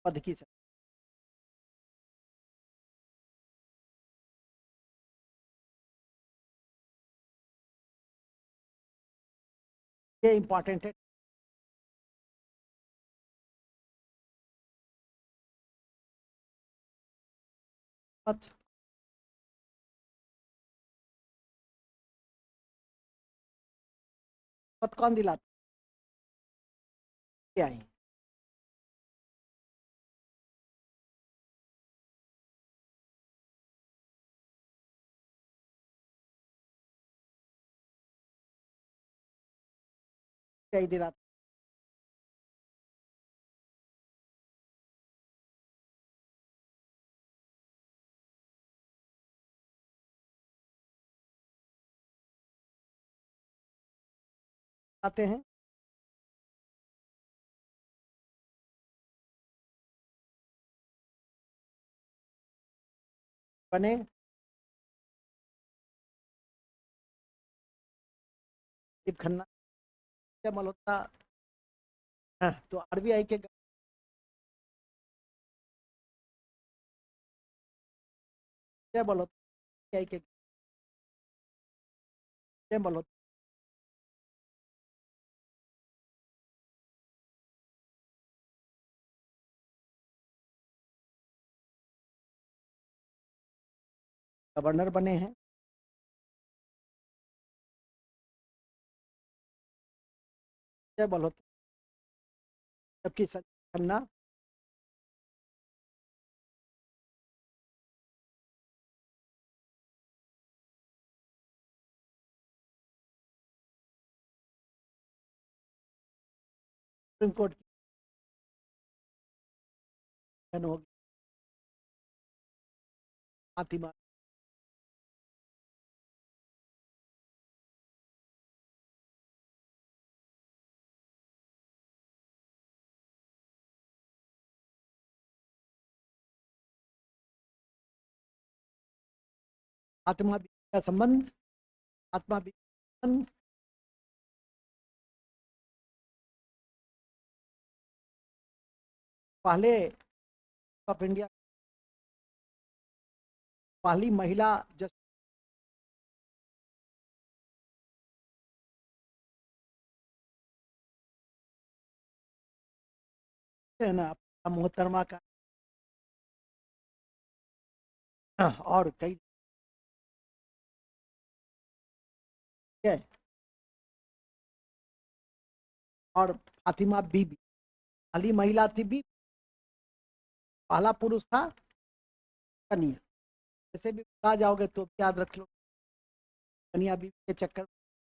पद की ये इंपॉर्टेंट है। पद पद कौन दिलाता है? क्या है? क्या ही दिलाता आते हैं? बने संदीप खन्ना, जब मल्होत्रा, हाँ, तो आरबीआई के जय मल्होत्रा सीबीआई के मल्होत्रा गवर्नर बने हैं। संजय मल्होत्रा, जबकि संजय खन्ना सुप्रीम कोर्ट की बहन होगी फातिमा। फातिमा बीबी का संबंध, फातिमा बीबी का संबंध पहले ऑफ इंडिया पहली महिला जस्टिस है ना, मोहतरमा का और कई है। और फातिमा बीबी पहली महिला थी, बीबी पहला पुरुष था कन्या। जैसे भी आ जाओगे तो याद रख लो, कन्या बीबी के चक्कर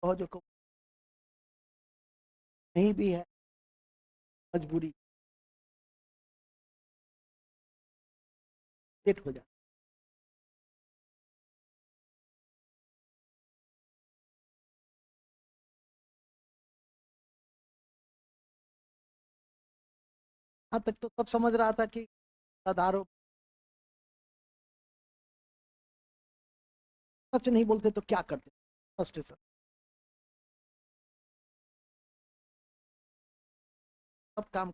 में जो नहीं भी है मजबूरी लेट हो जाए। यहाँ तक तो सब समझ रहा था कि आरोप सच नहीं बोलते तो क्या करते, फ्रस्ट्रेशन सब काम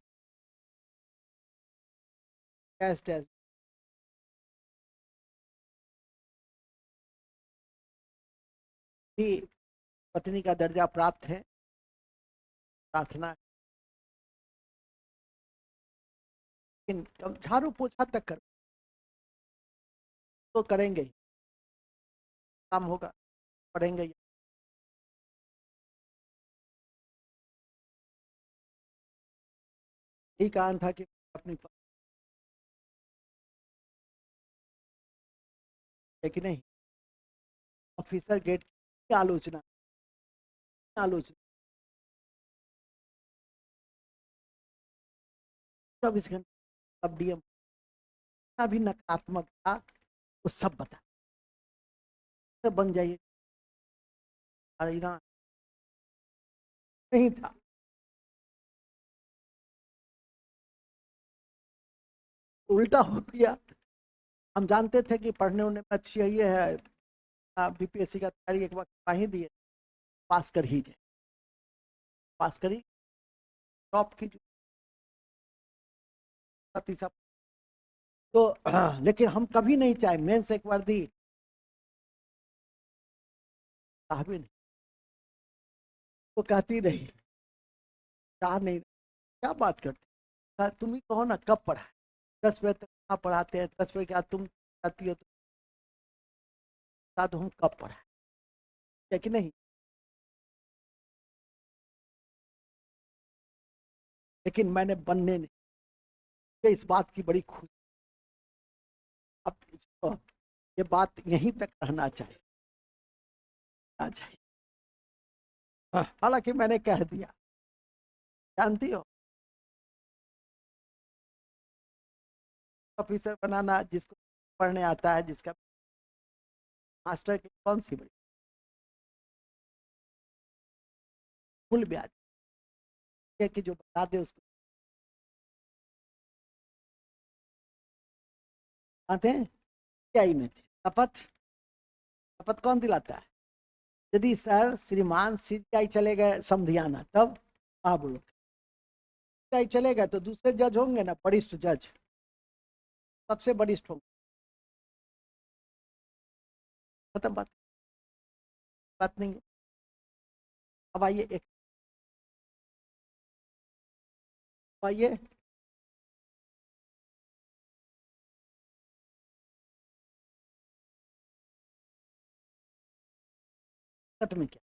कैश टैश भी पत्नी का दर्जा प्राप्त है, प्रार्थना। लेकिन झाड़ू पोछा तक कर तो करेंगे ही, काम होगा पढ़ेंगे ही। यही कारण था कि अपनी लेकिन नहीं, ऑफिसर गेट की आलोचना आलोचना 24 घंटे अब डीएम का भी नकारात्मक था, वो सब बता बन जाइए नहीं था। उल्टा हो गया। हम जानते थे कि पढ़ने उड़ने में अच्छी है, ये है बीपीएससी का तैयारी एक वक्त ही दिए, पास कर ही जाए, पास करी टॉप की सब। तो लेकिन हम कभी नहीं चाहे मेंस एक बार दी साहब नहीं, वो कहती रही चाह नहीं, क्या बात करते तुम ही कहो ना कब पढ़ा, 10 बजे तक कहाँ पढ़ाते हैं, 10 बजे के बाद तुम जाती हो तो साथ हम कब पढ़ा है कि नहीं। लेकिन मैंने बनने नहीं, इस बात की बड़ी खुशी। अब तो ये बात यहीं तक रहना चाहिए, चाहिए। हालांकि मैंने कह दिया, जानती हो ऑफिसर बनाना जिसको पढ़ने आता है, जिसका मास्टर की कौन सी बड़ी मूल ब्याज है कि जो बता दे उसको आते हैं। क्या ही में थे शपथ, शपथ कौन दिलाता है। यदि सर श्रीमान सीबीआई चले गए समधियाना, तब आप बोलो सीबीआई चले गए तो दूसरे जज होंगे ना, वरिष्ठ जज, सबसे वरिष्ठ होंगे। खत्म बात, बात नहीं है। अब आइए एक, आइए सच में क्या,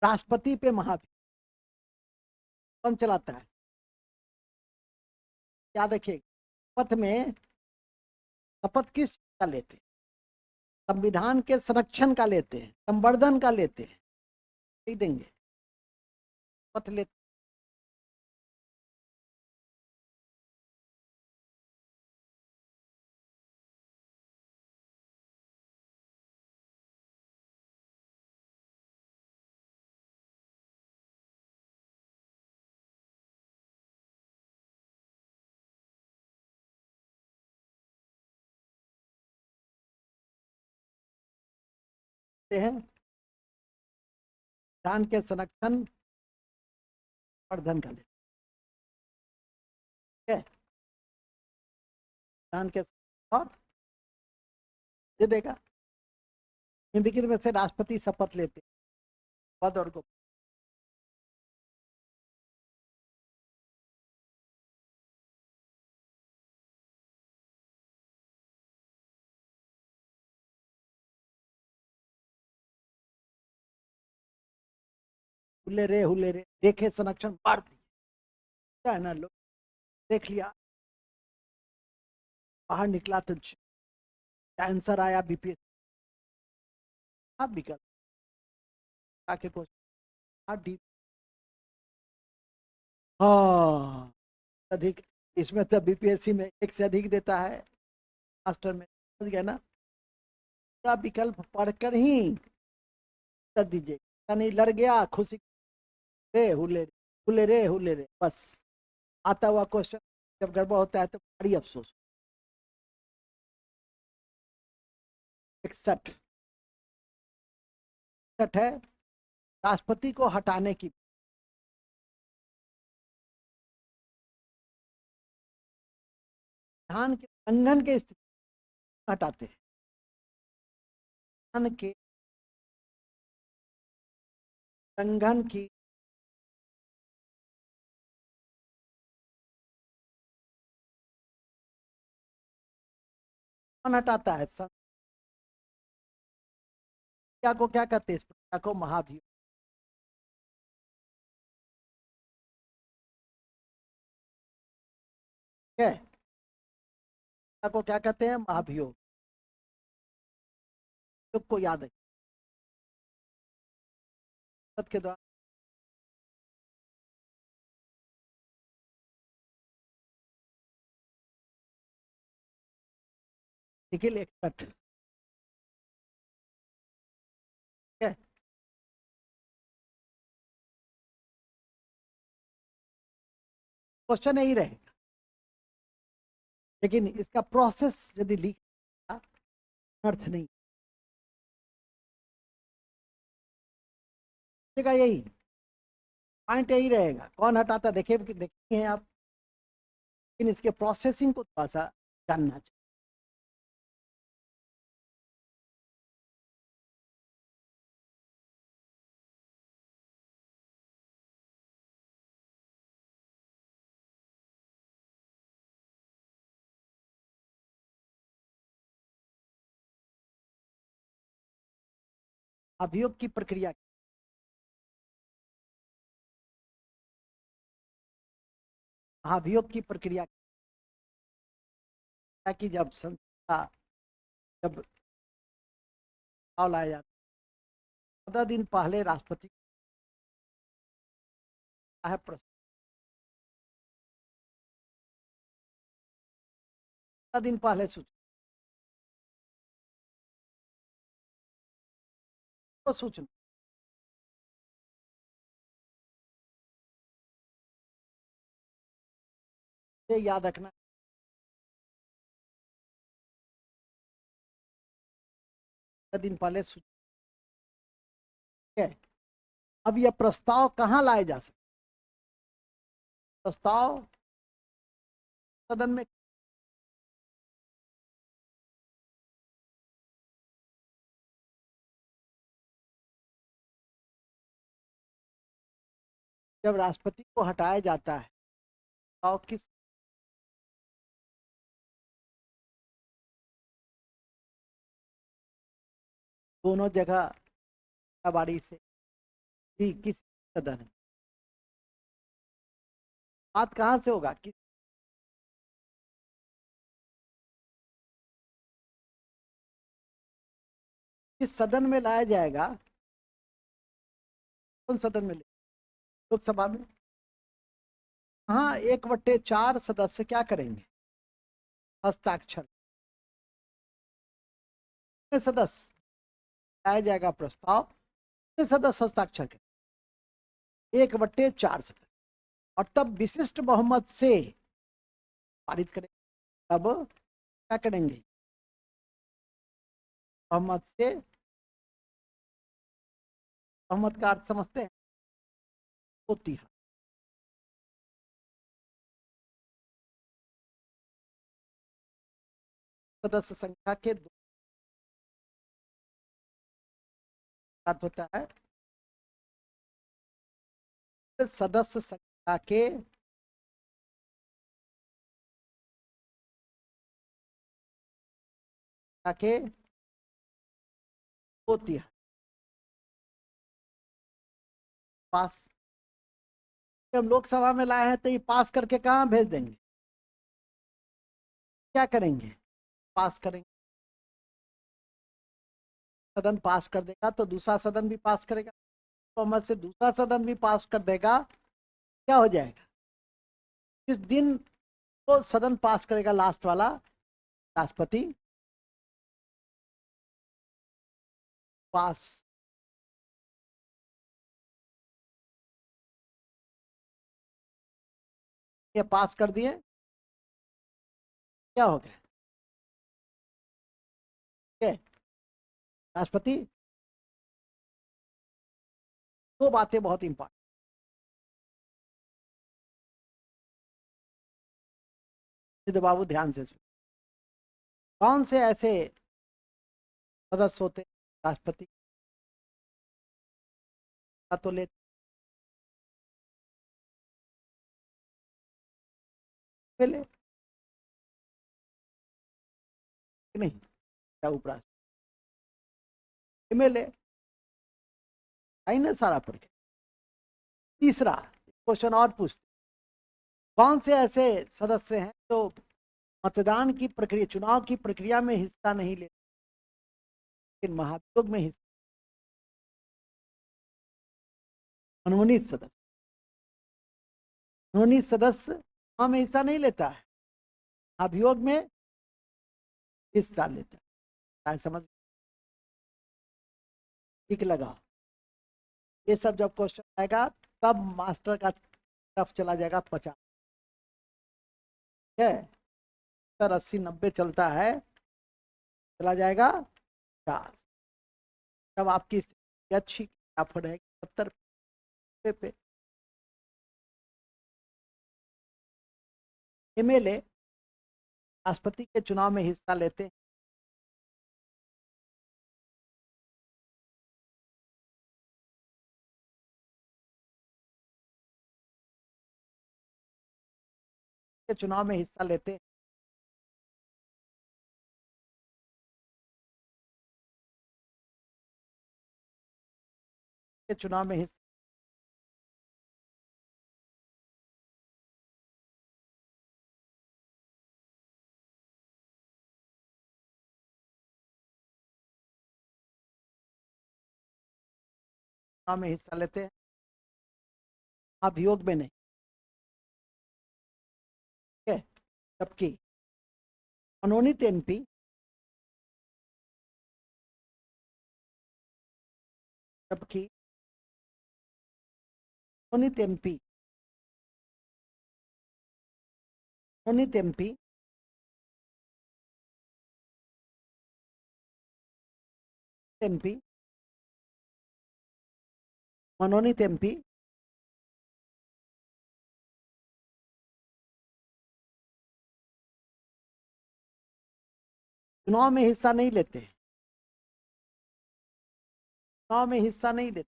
राष्ट्रपति पे महाभियोग कौन चलाता है? क्या देखिए, शपथ में, शपथ किस चीज का लेते हैं? संविधान के संरक्षण का लेते हैं, संवर्धन का लेते हैं, नहीं देंगे शपथ लेते हैं, संविधान के संरक्षण वर्धन का लेते हैं, संविधान के, और ये देगा निम्नलिखित में से राष्ट्रपति शपथ लेते हैं, पद और गोपनीयता, हुले रे देखे संरक्षण बढ़ दिया है ना लोग, देख लिया, बाहर निकला तो आंसर आया बीपीएस, आप विकल्प आके क्वेश्चन डीप, हाँ अधिक, इसमें तो बीपीएससी में एक से अधिक देता है, मास्टर में, समझ गया ना, पूरा विकल्प पढ़कर ही कर दीजिए, नहीं लड़ गया खुशी रे हुले रे बस, आता हुआ क्वेश्चन जब गड़बड़ होता है तो बड़ी अफसोस। 61 है राष्ट्रपति को हटाने की, संविधान के उल्लंघन के स्थिति हटाते हैं, संविधान के उल्लंघन की, कौन हटाता है? संख्या को क्या कहते हैं? इस प्रक्रिया को महाभियोग, ठीक है, को क्या कहते हैं? महाभियोग, योग को याद है के द्वारा, निखिल 61, ठीक है, क्वेश्चन यही रहेगा, लेकिन इसका प्रोसेस यदि लिख अर्थ नहीं देगा, यही पॉइंट यही रहेगा, कौन हटाता देखे देखते हैं आप, लेकिन इसके प्रोसेसिंग को थोड़ा सा जानना चाहिए। अभियोग की प्रक्रिया, महाभियोग की प्रक्रिया, कि जब संस्था, जब लाया जाता 14 दिन पहले राष्ट्रपति का है प्रश्न, 14 दिन पहले सूचना, तो सूचना ये याद रखना, 14 दिन पहले सूचना है। अब यह प्रस्ताव कहाँ लाए जा सकते? प्रस्ताव सदन में, जब राष्ट्रपति को हटाया जाता है तो किस दोनों जगह बारी से किस सदन है? बात कहाँ से होगा किस सदन में लाया जाएगा? कौन सदन में? लोकसभा में। हाँ, 1/4 सदस्य क्या करेंगे? हस्ताक्षर। सदस्य लाया जाएगा प्रस्ताव, सदस्य हस्ताक्षर करें 1/4 सदस्य, और तब विशिष्ट बहुमत से पारित करें। तब क्या करेंगे? बहुमत से, बहुमत का अर्थ समझते हैं? होती है सदस्य संख्या के दो अर्थ होता है। सदस्य संख्या के होती है पास। जब लोकसभा में लाए हैं तो ये पास करके कहाँ भेज देंगे? क्या करेंगे? पास करेंगे। सदन पास कर देगा तो दूसरा सदन भी पास करेगा, तो हम से दूसरा सदन भी पास कर देगा। क्या हो जाएगा? इस दिन तो सदन पास करेगा लास्ट वाला, राष्ट्रपति पास। ये पास कर दिए, क्या हो गया? राष्ट्रपति दो बातें बहुत इंपॉर्टेंट, सिद्ध बाबू ध्यान से सुन। कौन से ऐसे सदस्य होते राष्ट्रपति का तो ले ले नहीं, क्या उपराष्ट्रपति एमएलए आई ना सारा पढ़ के। तीसरा क्वेश्चन और पूछते, कौन से ऐसे सदस्य हैं जो मतदान की प्रक्रिया, चुनाव की प्रक्रिया में हिस्सा नहीं लेते लेकिन महाभियोग में हिस्सा? मनोनीत सदस्य। मनोनीत सदस्य चुनाव में हिस्सा नहीं लेता है, अभियोग में हिस्सा लेता है। समझ ठीक लगा? ये सब जब क्वेश्चन आएगा तब मास्टर का तरफ चला जाएगा 50 है, 70-80-90 चलता है, चला जाएगा 50। तब आपकी स्थिति अच्छी आप रहेगी 70 पे। एमएलए राष्ट्रपति के चुनाव में हिस्सा लेते हैं, के चुनाव में हिस्सा लेते हैं। के चुनाव में हिस्सा चुनाव में हिस्सा लेते हैं, अभियोग में नहीं। ठीक है? जबकि मनोनीत एमपी, जबकि मनोनीत एमपी, मनोनीत एमपी एमपी मनोनीत एमपी चुनाव में हिस्सा नहीं लेते, चुनाव में हिस्सा नहीं लेते।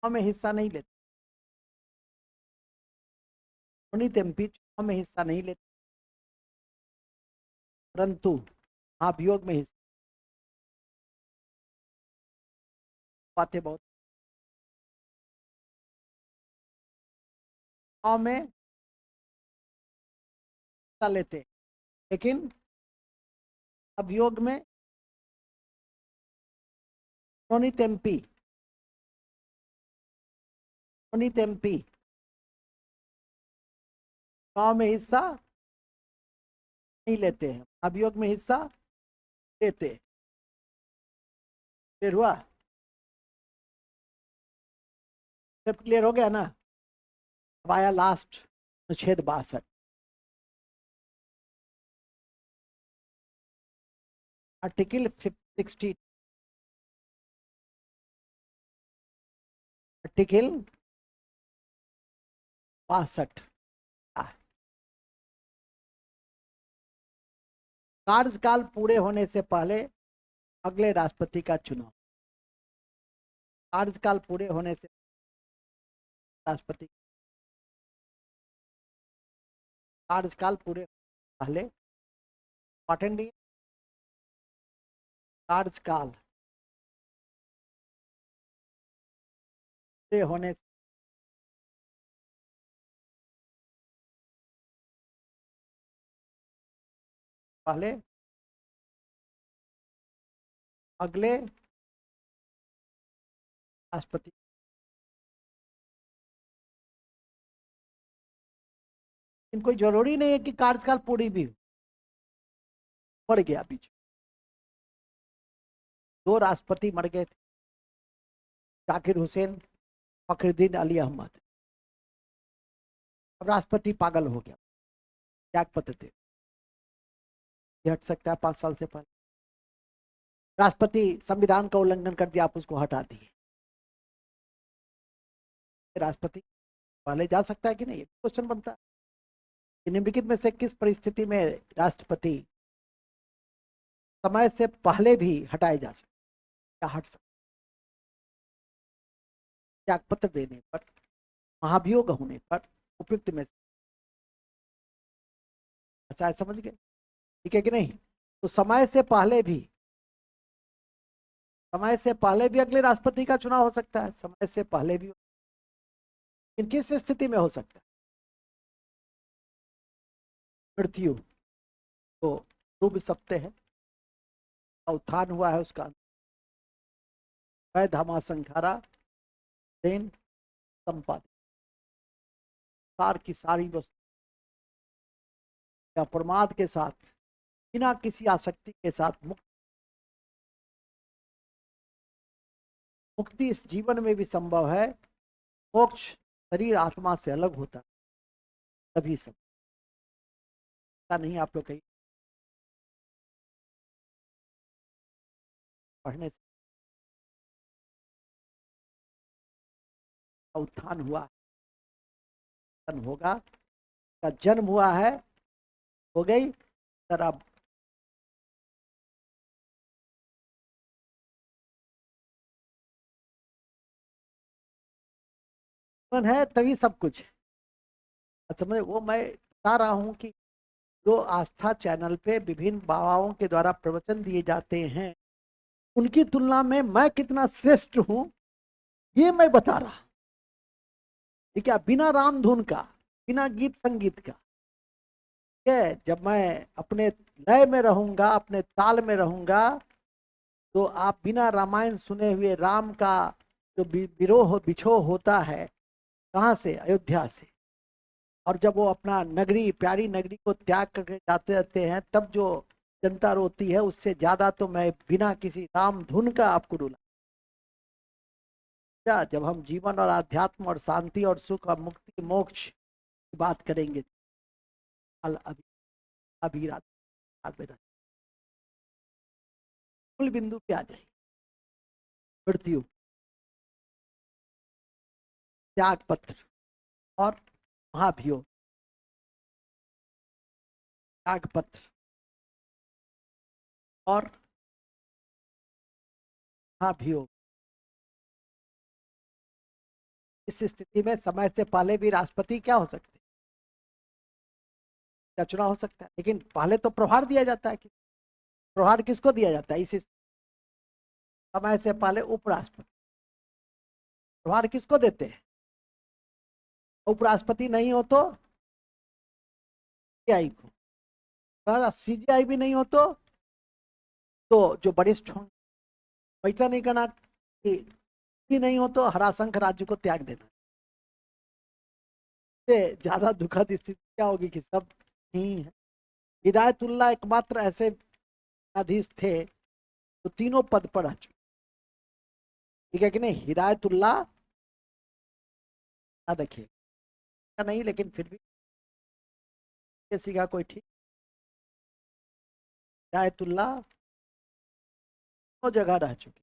चुनाव में हिस्सा नहीं लेते, पुनीत एमपी चुनाव में हिस्सा नहीं लेते, परंतु महाभियोग में हिस्सा पाते बहुत। चुनाव में हिस्सा लेते, लेकिन अभियोग में पुनीत एमपी चुनाव में हिस्सा नहीं लेते हैं, अभियोग में हिस्सा लेते। क्लियर हुआ? सब क्लियर हो गया ना? अब आया लास्ट अनुच्छेद 62। Article 60, article 62। कार्यकाल पूरे होने से पहले अगले राष्ट्रपति का चुनाव। कार्यकाल पूरे होने से राष्ट्रपति, कार्यकाल पूरे पहले, इंपॉर्टेंट नहीं, कार्यकाल पूरे होने से पहले अगले राष्ट्रपति, इनको जरूरी नहीं है कि कार्यकाल पूरी भी हो। मर गया बीच, 2 राष्ट्रपति मर गए थे, जाकिर हुसैन, फखरुद्दीन अली अहमद। अब राष्ट्रपति पागल हो गया, त्याग पत्र दे, हट सकता है 5 साल से पहले। राष्ट्रपति संविधान का उल्लंघन कर दिया, आप उसको हटा दिए। राष्ट्रपति पहले जा सकता है कि नहीं, क्वेश्चन बनता है। निम्नलिखित में से किस परिस्थिति में राष्ट्रपति समय से पहले भी हटाए जा सकते या हट सकते? त्याग पत्र देने पर, महाभियोग होने पर, उपयुक्त में से ऐसा समझ गए? ठीक है कि नहीं? तो समय से पहले भी अगले राष्ट्रपति का चुनाव हो सकता है, समय से पहले भी। इन किस स्थिति में हो सकता है? मृत्यु तो डूब सकते हैं, उत्थान हुआ है उसका, धामा संखारा देन संपादित, सार की सारी वस्तु या प्रमाद के साथ, बिना किसी आसक्ति के साथ मुक्ति इस जीवन में भी संभव है। मोक्ष शरीर आत्मा से अलग होता है, तभी सब नहीं। आप लोग कहीं पढ़ने से उत्थान हुआ, होगा, का जन्म हुआ है, हो गई सर। अब है तभी सब कुछ। अच्छा, वो मैं बता रहा हूं कि जो आस्था चैनल पे विभिन्न बाबाओं के द्वारा प्रवचन दिए जाते हैं, उनकी तुलना में मैं कितना श्रेष्ठ हूं, ये मैं बता रहा। ठीक है, बिना राम धुन का, बिना गीत संगीत का। ठीक है, जब मैं अपने लय में रहूंगा, अपने ताल में रहूंगा, तो आप बिना रामायण सुने हुए राम का जो विरोह बिछोह होता है, कहाँ से? अयोध्या से। और जब वो अपना नगरी, प्यारी नगरी को त्याग करके जाते रहते हैं, तब जो जनता रोती है, उससे ज्यादा तो मैं बिना किसी राम धुन का आपको रुला। क्या जब हम जीवन और आध्यात्म और शांति और सुख और मुक्ति मोक्ष की बात करेंगे, अभी अभी रात में मूल बिंदु पे आ जाएगी। मृत्यु, त्याग पत्र और महाभियोग। त्याग पत्र और महाभियोग, इस स्थिति में समय से पहले भी राष्ट्रपति क्या हो सकते हैं, चुनाव हो सकता है, लेकिन पहले तो प्रभार दिया जाता है कि प्रभार किसको दिया जाता है, इस समय से पहले उपराष्ट्रपति। प्रभार किसको देते हैं, उपराष्ट्रपति नहीं हो तो सीजीआई को, अगर सीजीआई भी नहीं हो तो जो वरिष्ठ हों, वैसा नहीं करना कि भी नहीं हो तो हराशंख राज्य को त्याग देना। से ज्यादा दुखद स्थिति क्या होगी कि सब नहीं है। हिदायतुल्लाह एकमात्र ऐसे न्यायाधीश थे जो तीनों पद पर रह चुके, ठीक है कि नहीं। हिदायतुल्लाह याद रखिए नहीं, लेकिन फिर भी किसी का कोई ठीक, हिदायतुल्लाह दो जगह रह चुके,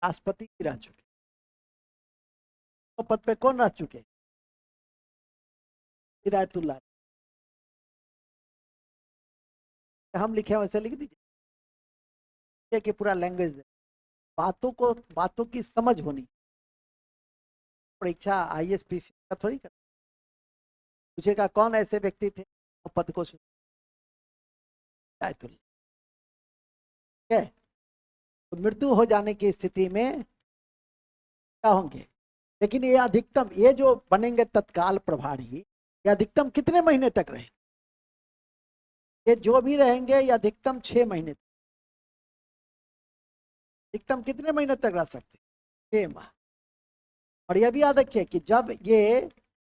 राष्ट्रपति भी रह चुके, तो पद पे कौन रह चुके, हिदायतुल्लाह। हम लिखे वैसे लिख दीजिए कि पूरा लैंग्वेज बातों को, बातों की समझ होनी। परीक्षा आईएएस का थोड़ी कर पूछेगा कौन ऐसे व्यक्ति थे जो पद को हिदायतुल्लाह, ठीक है। तो मृत्यु हो जाने की स्थिति में क्या होंगे, लेकिन ये अधिकतम, ये जो बनेंगे तत्काल प्रभारी, ये अधिकतम कितने महीने तक रहेंगे, ये जो भी रहेंगे ये अधिकतम 6 महीने, अधिकतम कितने महीने तक रह सकते, 6 माह। और यह भी याद रखिए कि जब ये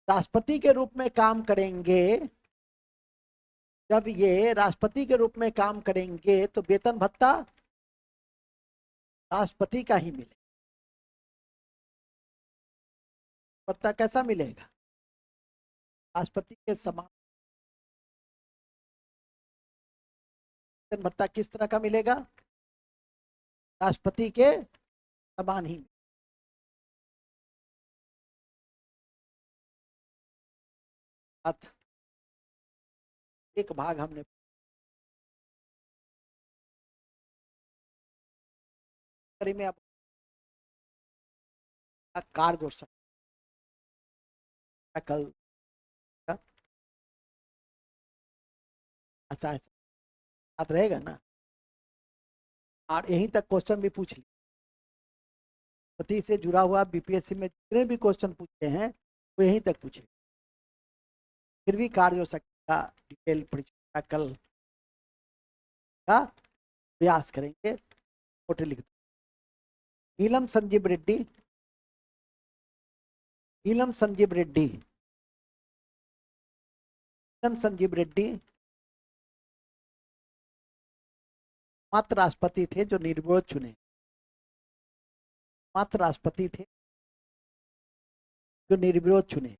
राष्ट्रपति के रूप में काम करेंगे, जब ये राष्ट्रपति के रूप में काम करेंगे तो वेतन भत्ता राष्ट्रपति का ही मिले। भत्ता कैसा मिलेगा, राष्ट्रपति के समान। वेतन भत्ता किस तरह का मिलेगा, राष्ट्रपति के समान ही। एक भाग हमने में आप कार जोड़ सकते कल, अच्छा याद रहेगा ना। और यहीं तक क्वेश्चन भी पूछ लिया, पति से जुड़ा हुआ बीपीएससी में जितने भी क्वेश्चन पूछे हैं वो यहीं तक पूछे, फिर भी कार्य हो सकता डिटेल परीक्षा कल का प्रयास करेंगे। फोटो लिख दो, नीलम संजीव रेड्डी, नीलम संजीव रेड्डी, नीलम संजीव रेड्डी मात्र राष्ट्रपति थे जो निर्विरोध चुने, मात्र राष्ट्रपति थे जो निर्विरोध चुने,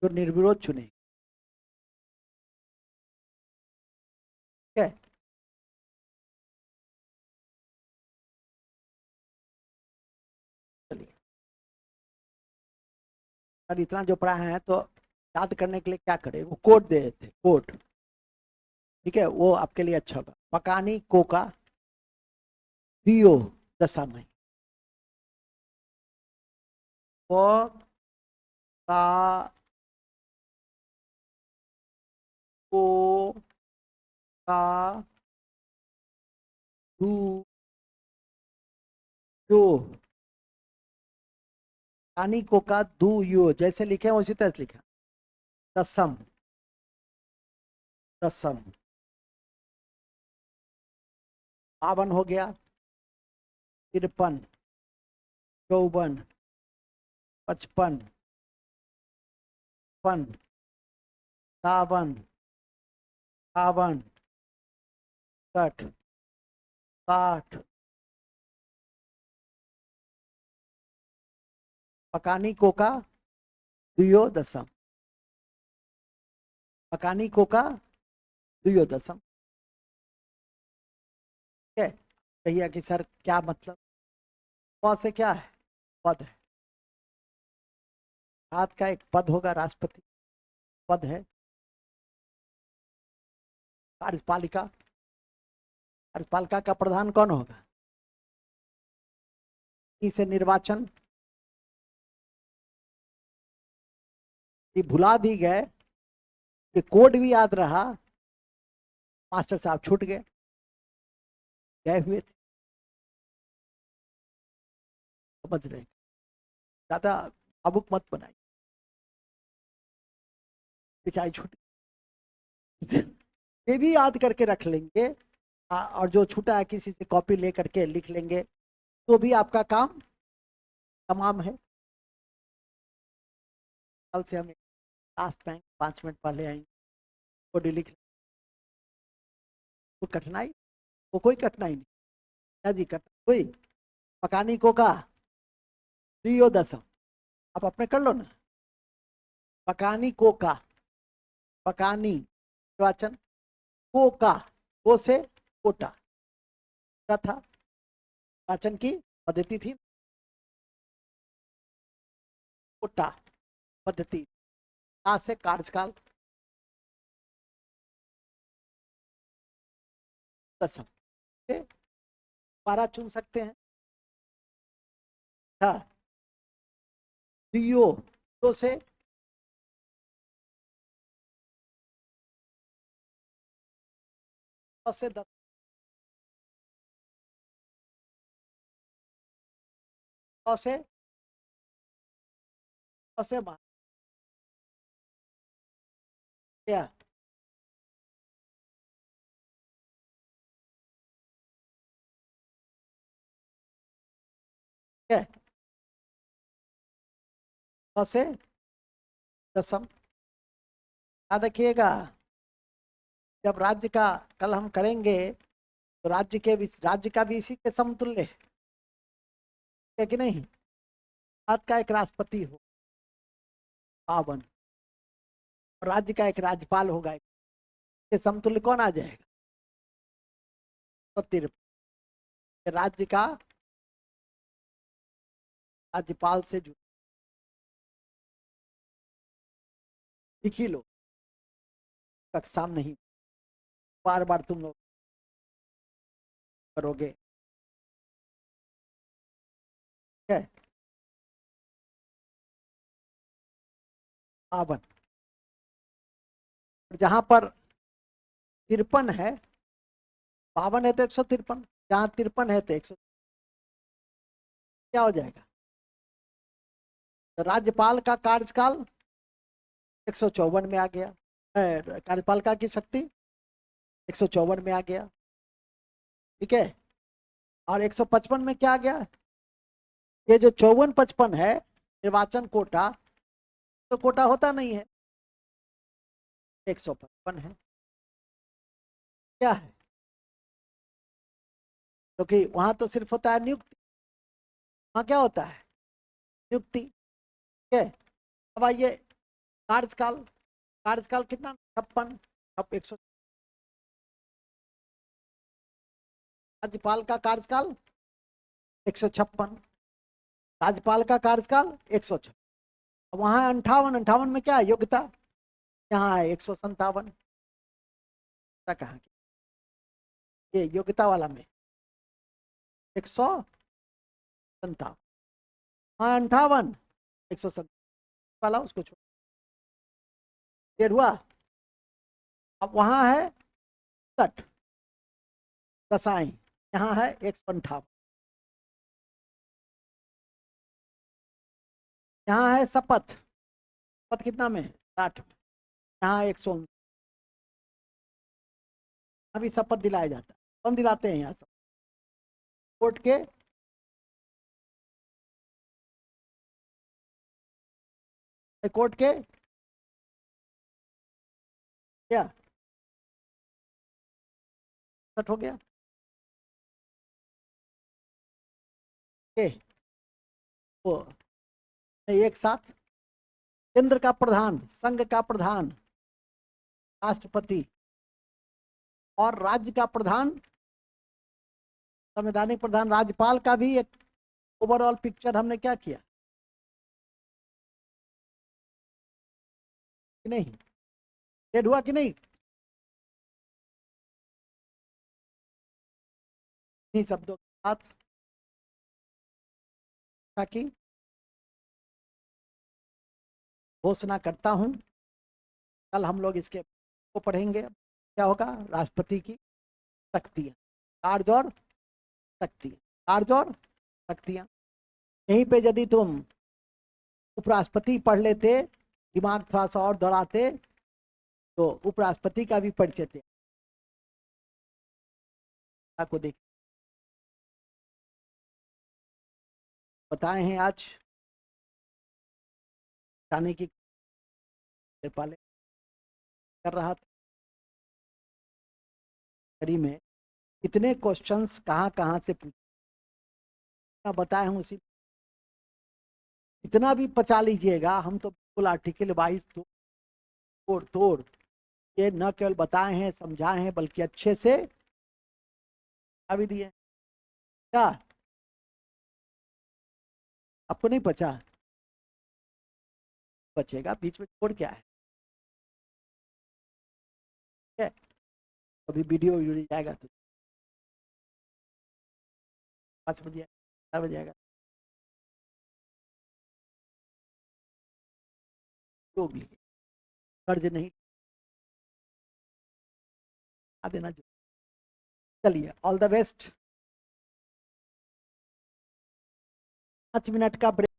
जो निर्विरोध चुने, ठीक है। चलिए, और इतना जो पढ़ा है तो याद करने के लिए क्या करें, वो कोड दे देते, कोड, ठीक है, वो आपके लिए अच्छा होगा। पकानी कोका दियो दशा में, वो का को का दू यो, कानी को का दू यो, जैसे लिखे उसी तरह से लिखा। दसम, दसम, बावन हो गया, 53, 54, 55, 56, 57, 58, 60, 60, पकानी कोका दुयो दसम, पकानी कोका दुयो दसम, ठीक है। कहिए कि सर क्या मतलब, पद से क्या है, पद है, भारत का एक पद होगा, राष्ट्रपति पद है, कार्यपालिका, कार्यपालिका का प्रधान कौन होगा? इसे निर्वाचन, ये भुला भी गए, ये कोड भी याद रहा, मास्टर साहब छूट गए, गए हुए थे, समझ रहे, ज्यादा भावुक मत बनाइए, पिछाई छूट ये भी याद करके रख लेंगे। और जो छूटा है किसी से कॉपी ले करके लिख लेंगे, तो भी आपका काम तमाम है। कल से हम लास्ट टाइम 5 मिनट पहले आएंगे, कोड लिख, कोई कठिनाई, वो कोई कठिनाई नहीं, क्या जी कोई पकानी को का दियो दसम, आप अपने कर लो ना, पकानी को का, पकानी निर्वाचन, को का, को से कोटा, क्या था निर्वाचन की पद्धति थी, कोटा पद्धति, का से कार्यकाल, दसम से दोबारा चुन सकते हैं, हाँ दियो, दो से से 10, से क्या क्या से दसम, याद रखिएगा। जब राज्य का कल हम करेंगे, तो राज्य का भी इसी के समतुल्य है कि नहीं? भारत का एक राष्ट्रपति हो 52, और राज्य का एक राज्यपाल होगा, इसके समतुल्य कौन आ जाएगा? तो 53 राज्य का राज्यपाल से जुड़, लिख ही लो, कक्षा में नहीं, बार बार तुम लोग करोगे, ठीक है? 52, जहां पर 53 है, 52 है तो 153, जहां 53 है तो 100, क्या हो जाएगा? तो राज्यपाल का कार्यकाल 154 में आ गया, कार्यपालिका की शक्ति 154 में आ गया, ठीक है? और 155 में क्या आ गया? ये जो 54-55 है निर्वाचन कोटा, तो कोटा होता नहीं है, 155 है, क्या है? क्योंकि तो वहां तो सिर्फ होता है नियुक्ति, वहां क्या होता है? नियुक्ति, ठीक है? अब आइए कार्यकाल, कार्यकाल कितना? 56, अब 100, राज्यपाल का कार्यकाल 156, राज्यपाल का कार्यकाल 156, वहां 58, 58 में क्या है? योग्यता, यहाँ है 157, कहाँ ये योग्यता वाला में 157, हाँ 58, 157 वाला उसको छोड़, क्लियर हुआ? अब वहां है 60 दसाई, यहाँ है 158, यहाँ है शपथ, शपथ कितना में है? 60 में, यहाँ 100, अभी शपथ दिलाया जाता है, कौन दिलाते हैं यहाँ सब? कोर्ट के, कोर्ट के क्या कट हो गया के वो एक साथ, केंद्र का प्रधान, संघ का प्रधान राष्ट्रपति, और राज्य का प्रधान संवैधानिक प्रधान राज्यपाल, का भी एक ओवरऑल पिक्चर हमने क्या किया कि नहीं? डेड हुआ कि नहीं? इन्हीं शब्दों के साथ ताकि घोषणा करता हूं, कल हम लोग इसके को पढ़ेंगे। क्या होगा? राष्ट्रपति की शक्तियां, कार्य और शक्तियां, कार्य और शक्तियां। यहीं पे यदि तुम उपराष्ट्रपति पढ़ लेते, दिमाग थोड़ा सा और दौड़ाते, तो उपराष्ट्रपति का भी परिचय थे को देख बताए हैं आज जाने की पाले कर रहा था। कड़ी में कितने क्वेश्चंस कहाँ कहाँ से पूछे बताए हूँ, उसी इतना भी पचा लीजिएगा। हम तो बिल्कुल आर्टिकल वाइज तोड़ तोड़ ये न केवल बताए हैं, समझाए हैं, बल्कि अच्छे से भी दिए। क्या आपको नहीं पचा? बचेगा बीच में छोड़ क्या है? अभी वीडियो जुड़ जाएगा तो 5 बजे 4 बजे आएगा तो भी कर्ज नहीं आ देना। चलिए, ऑल द बेस्ट। 5 मिनट का ब्रेक।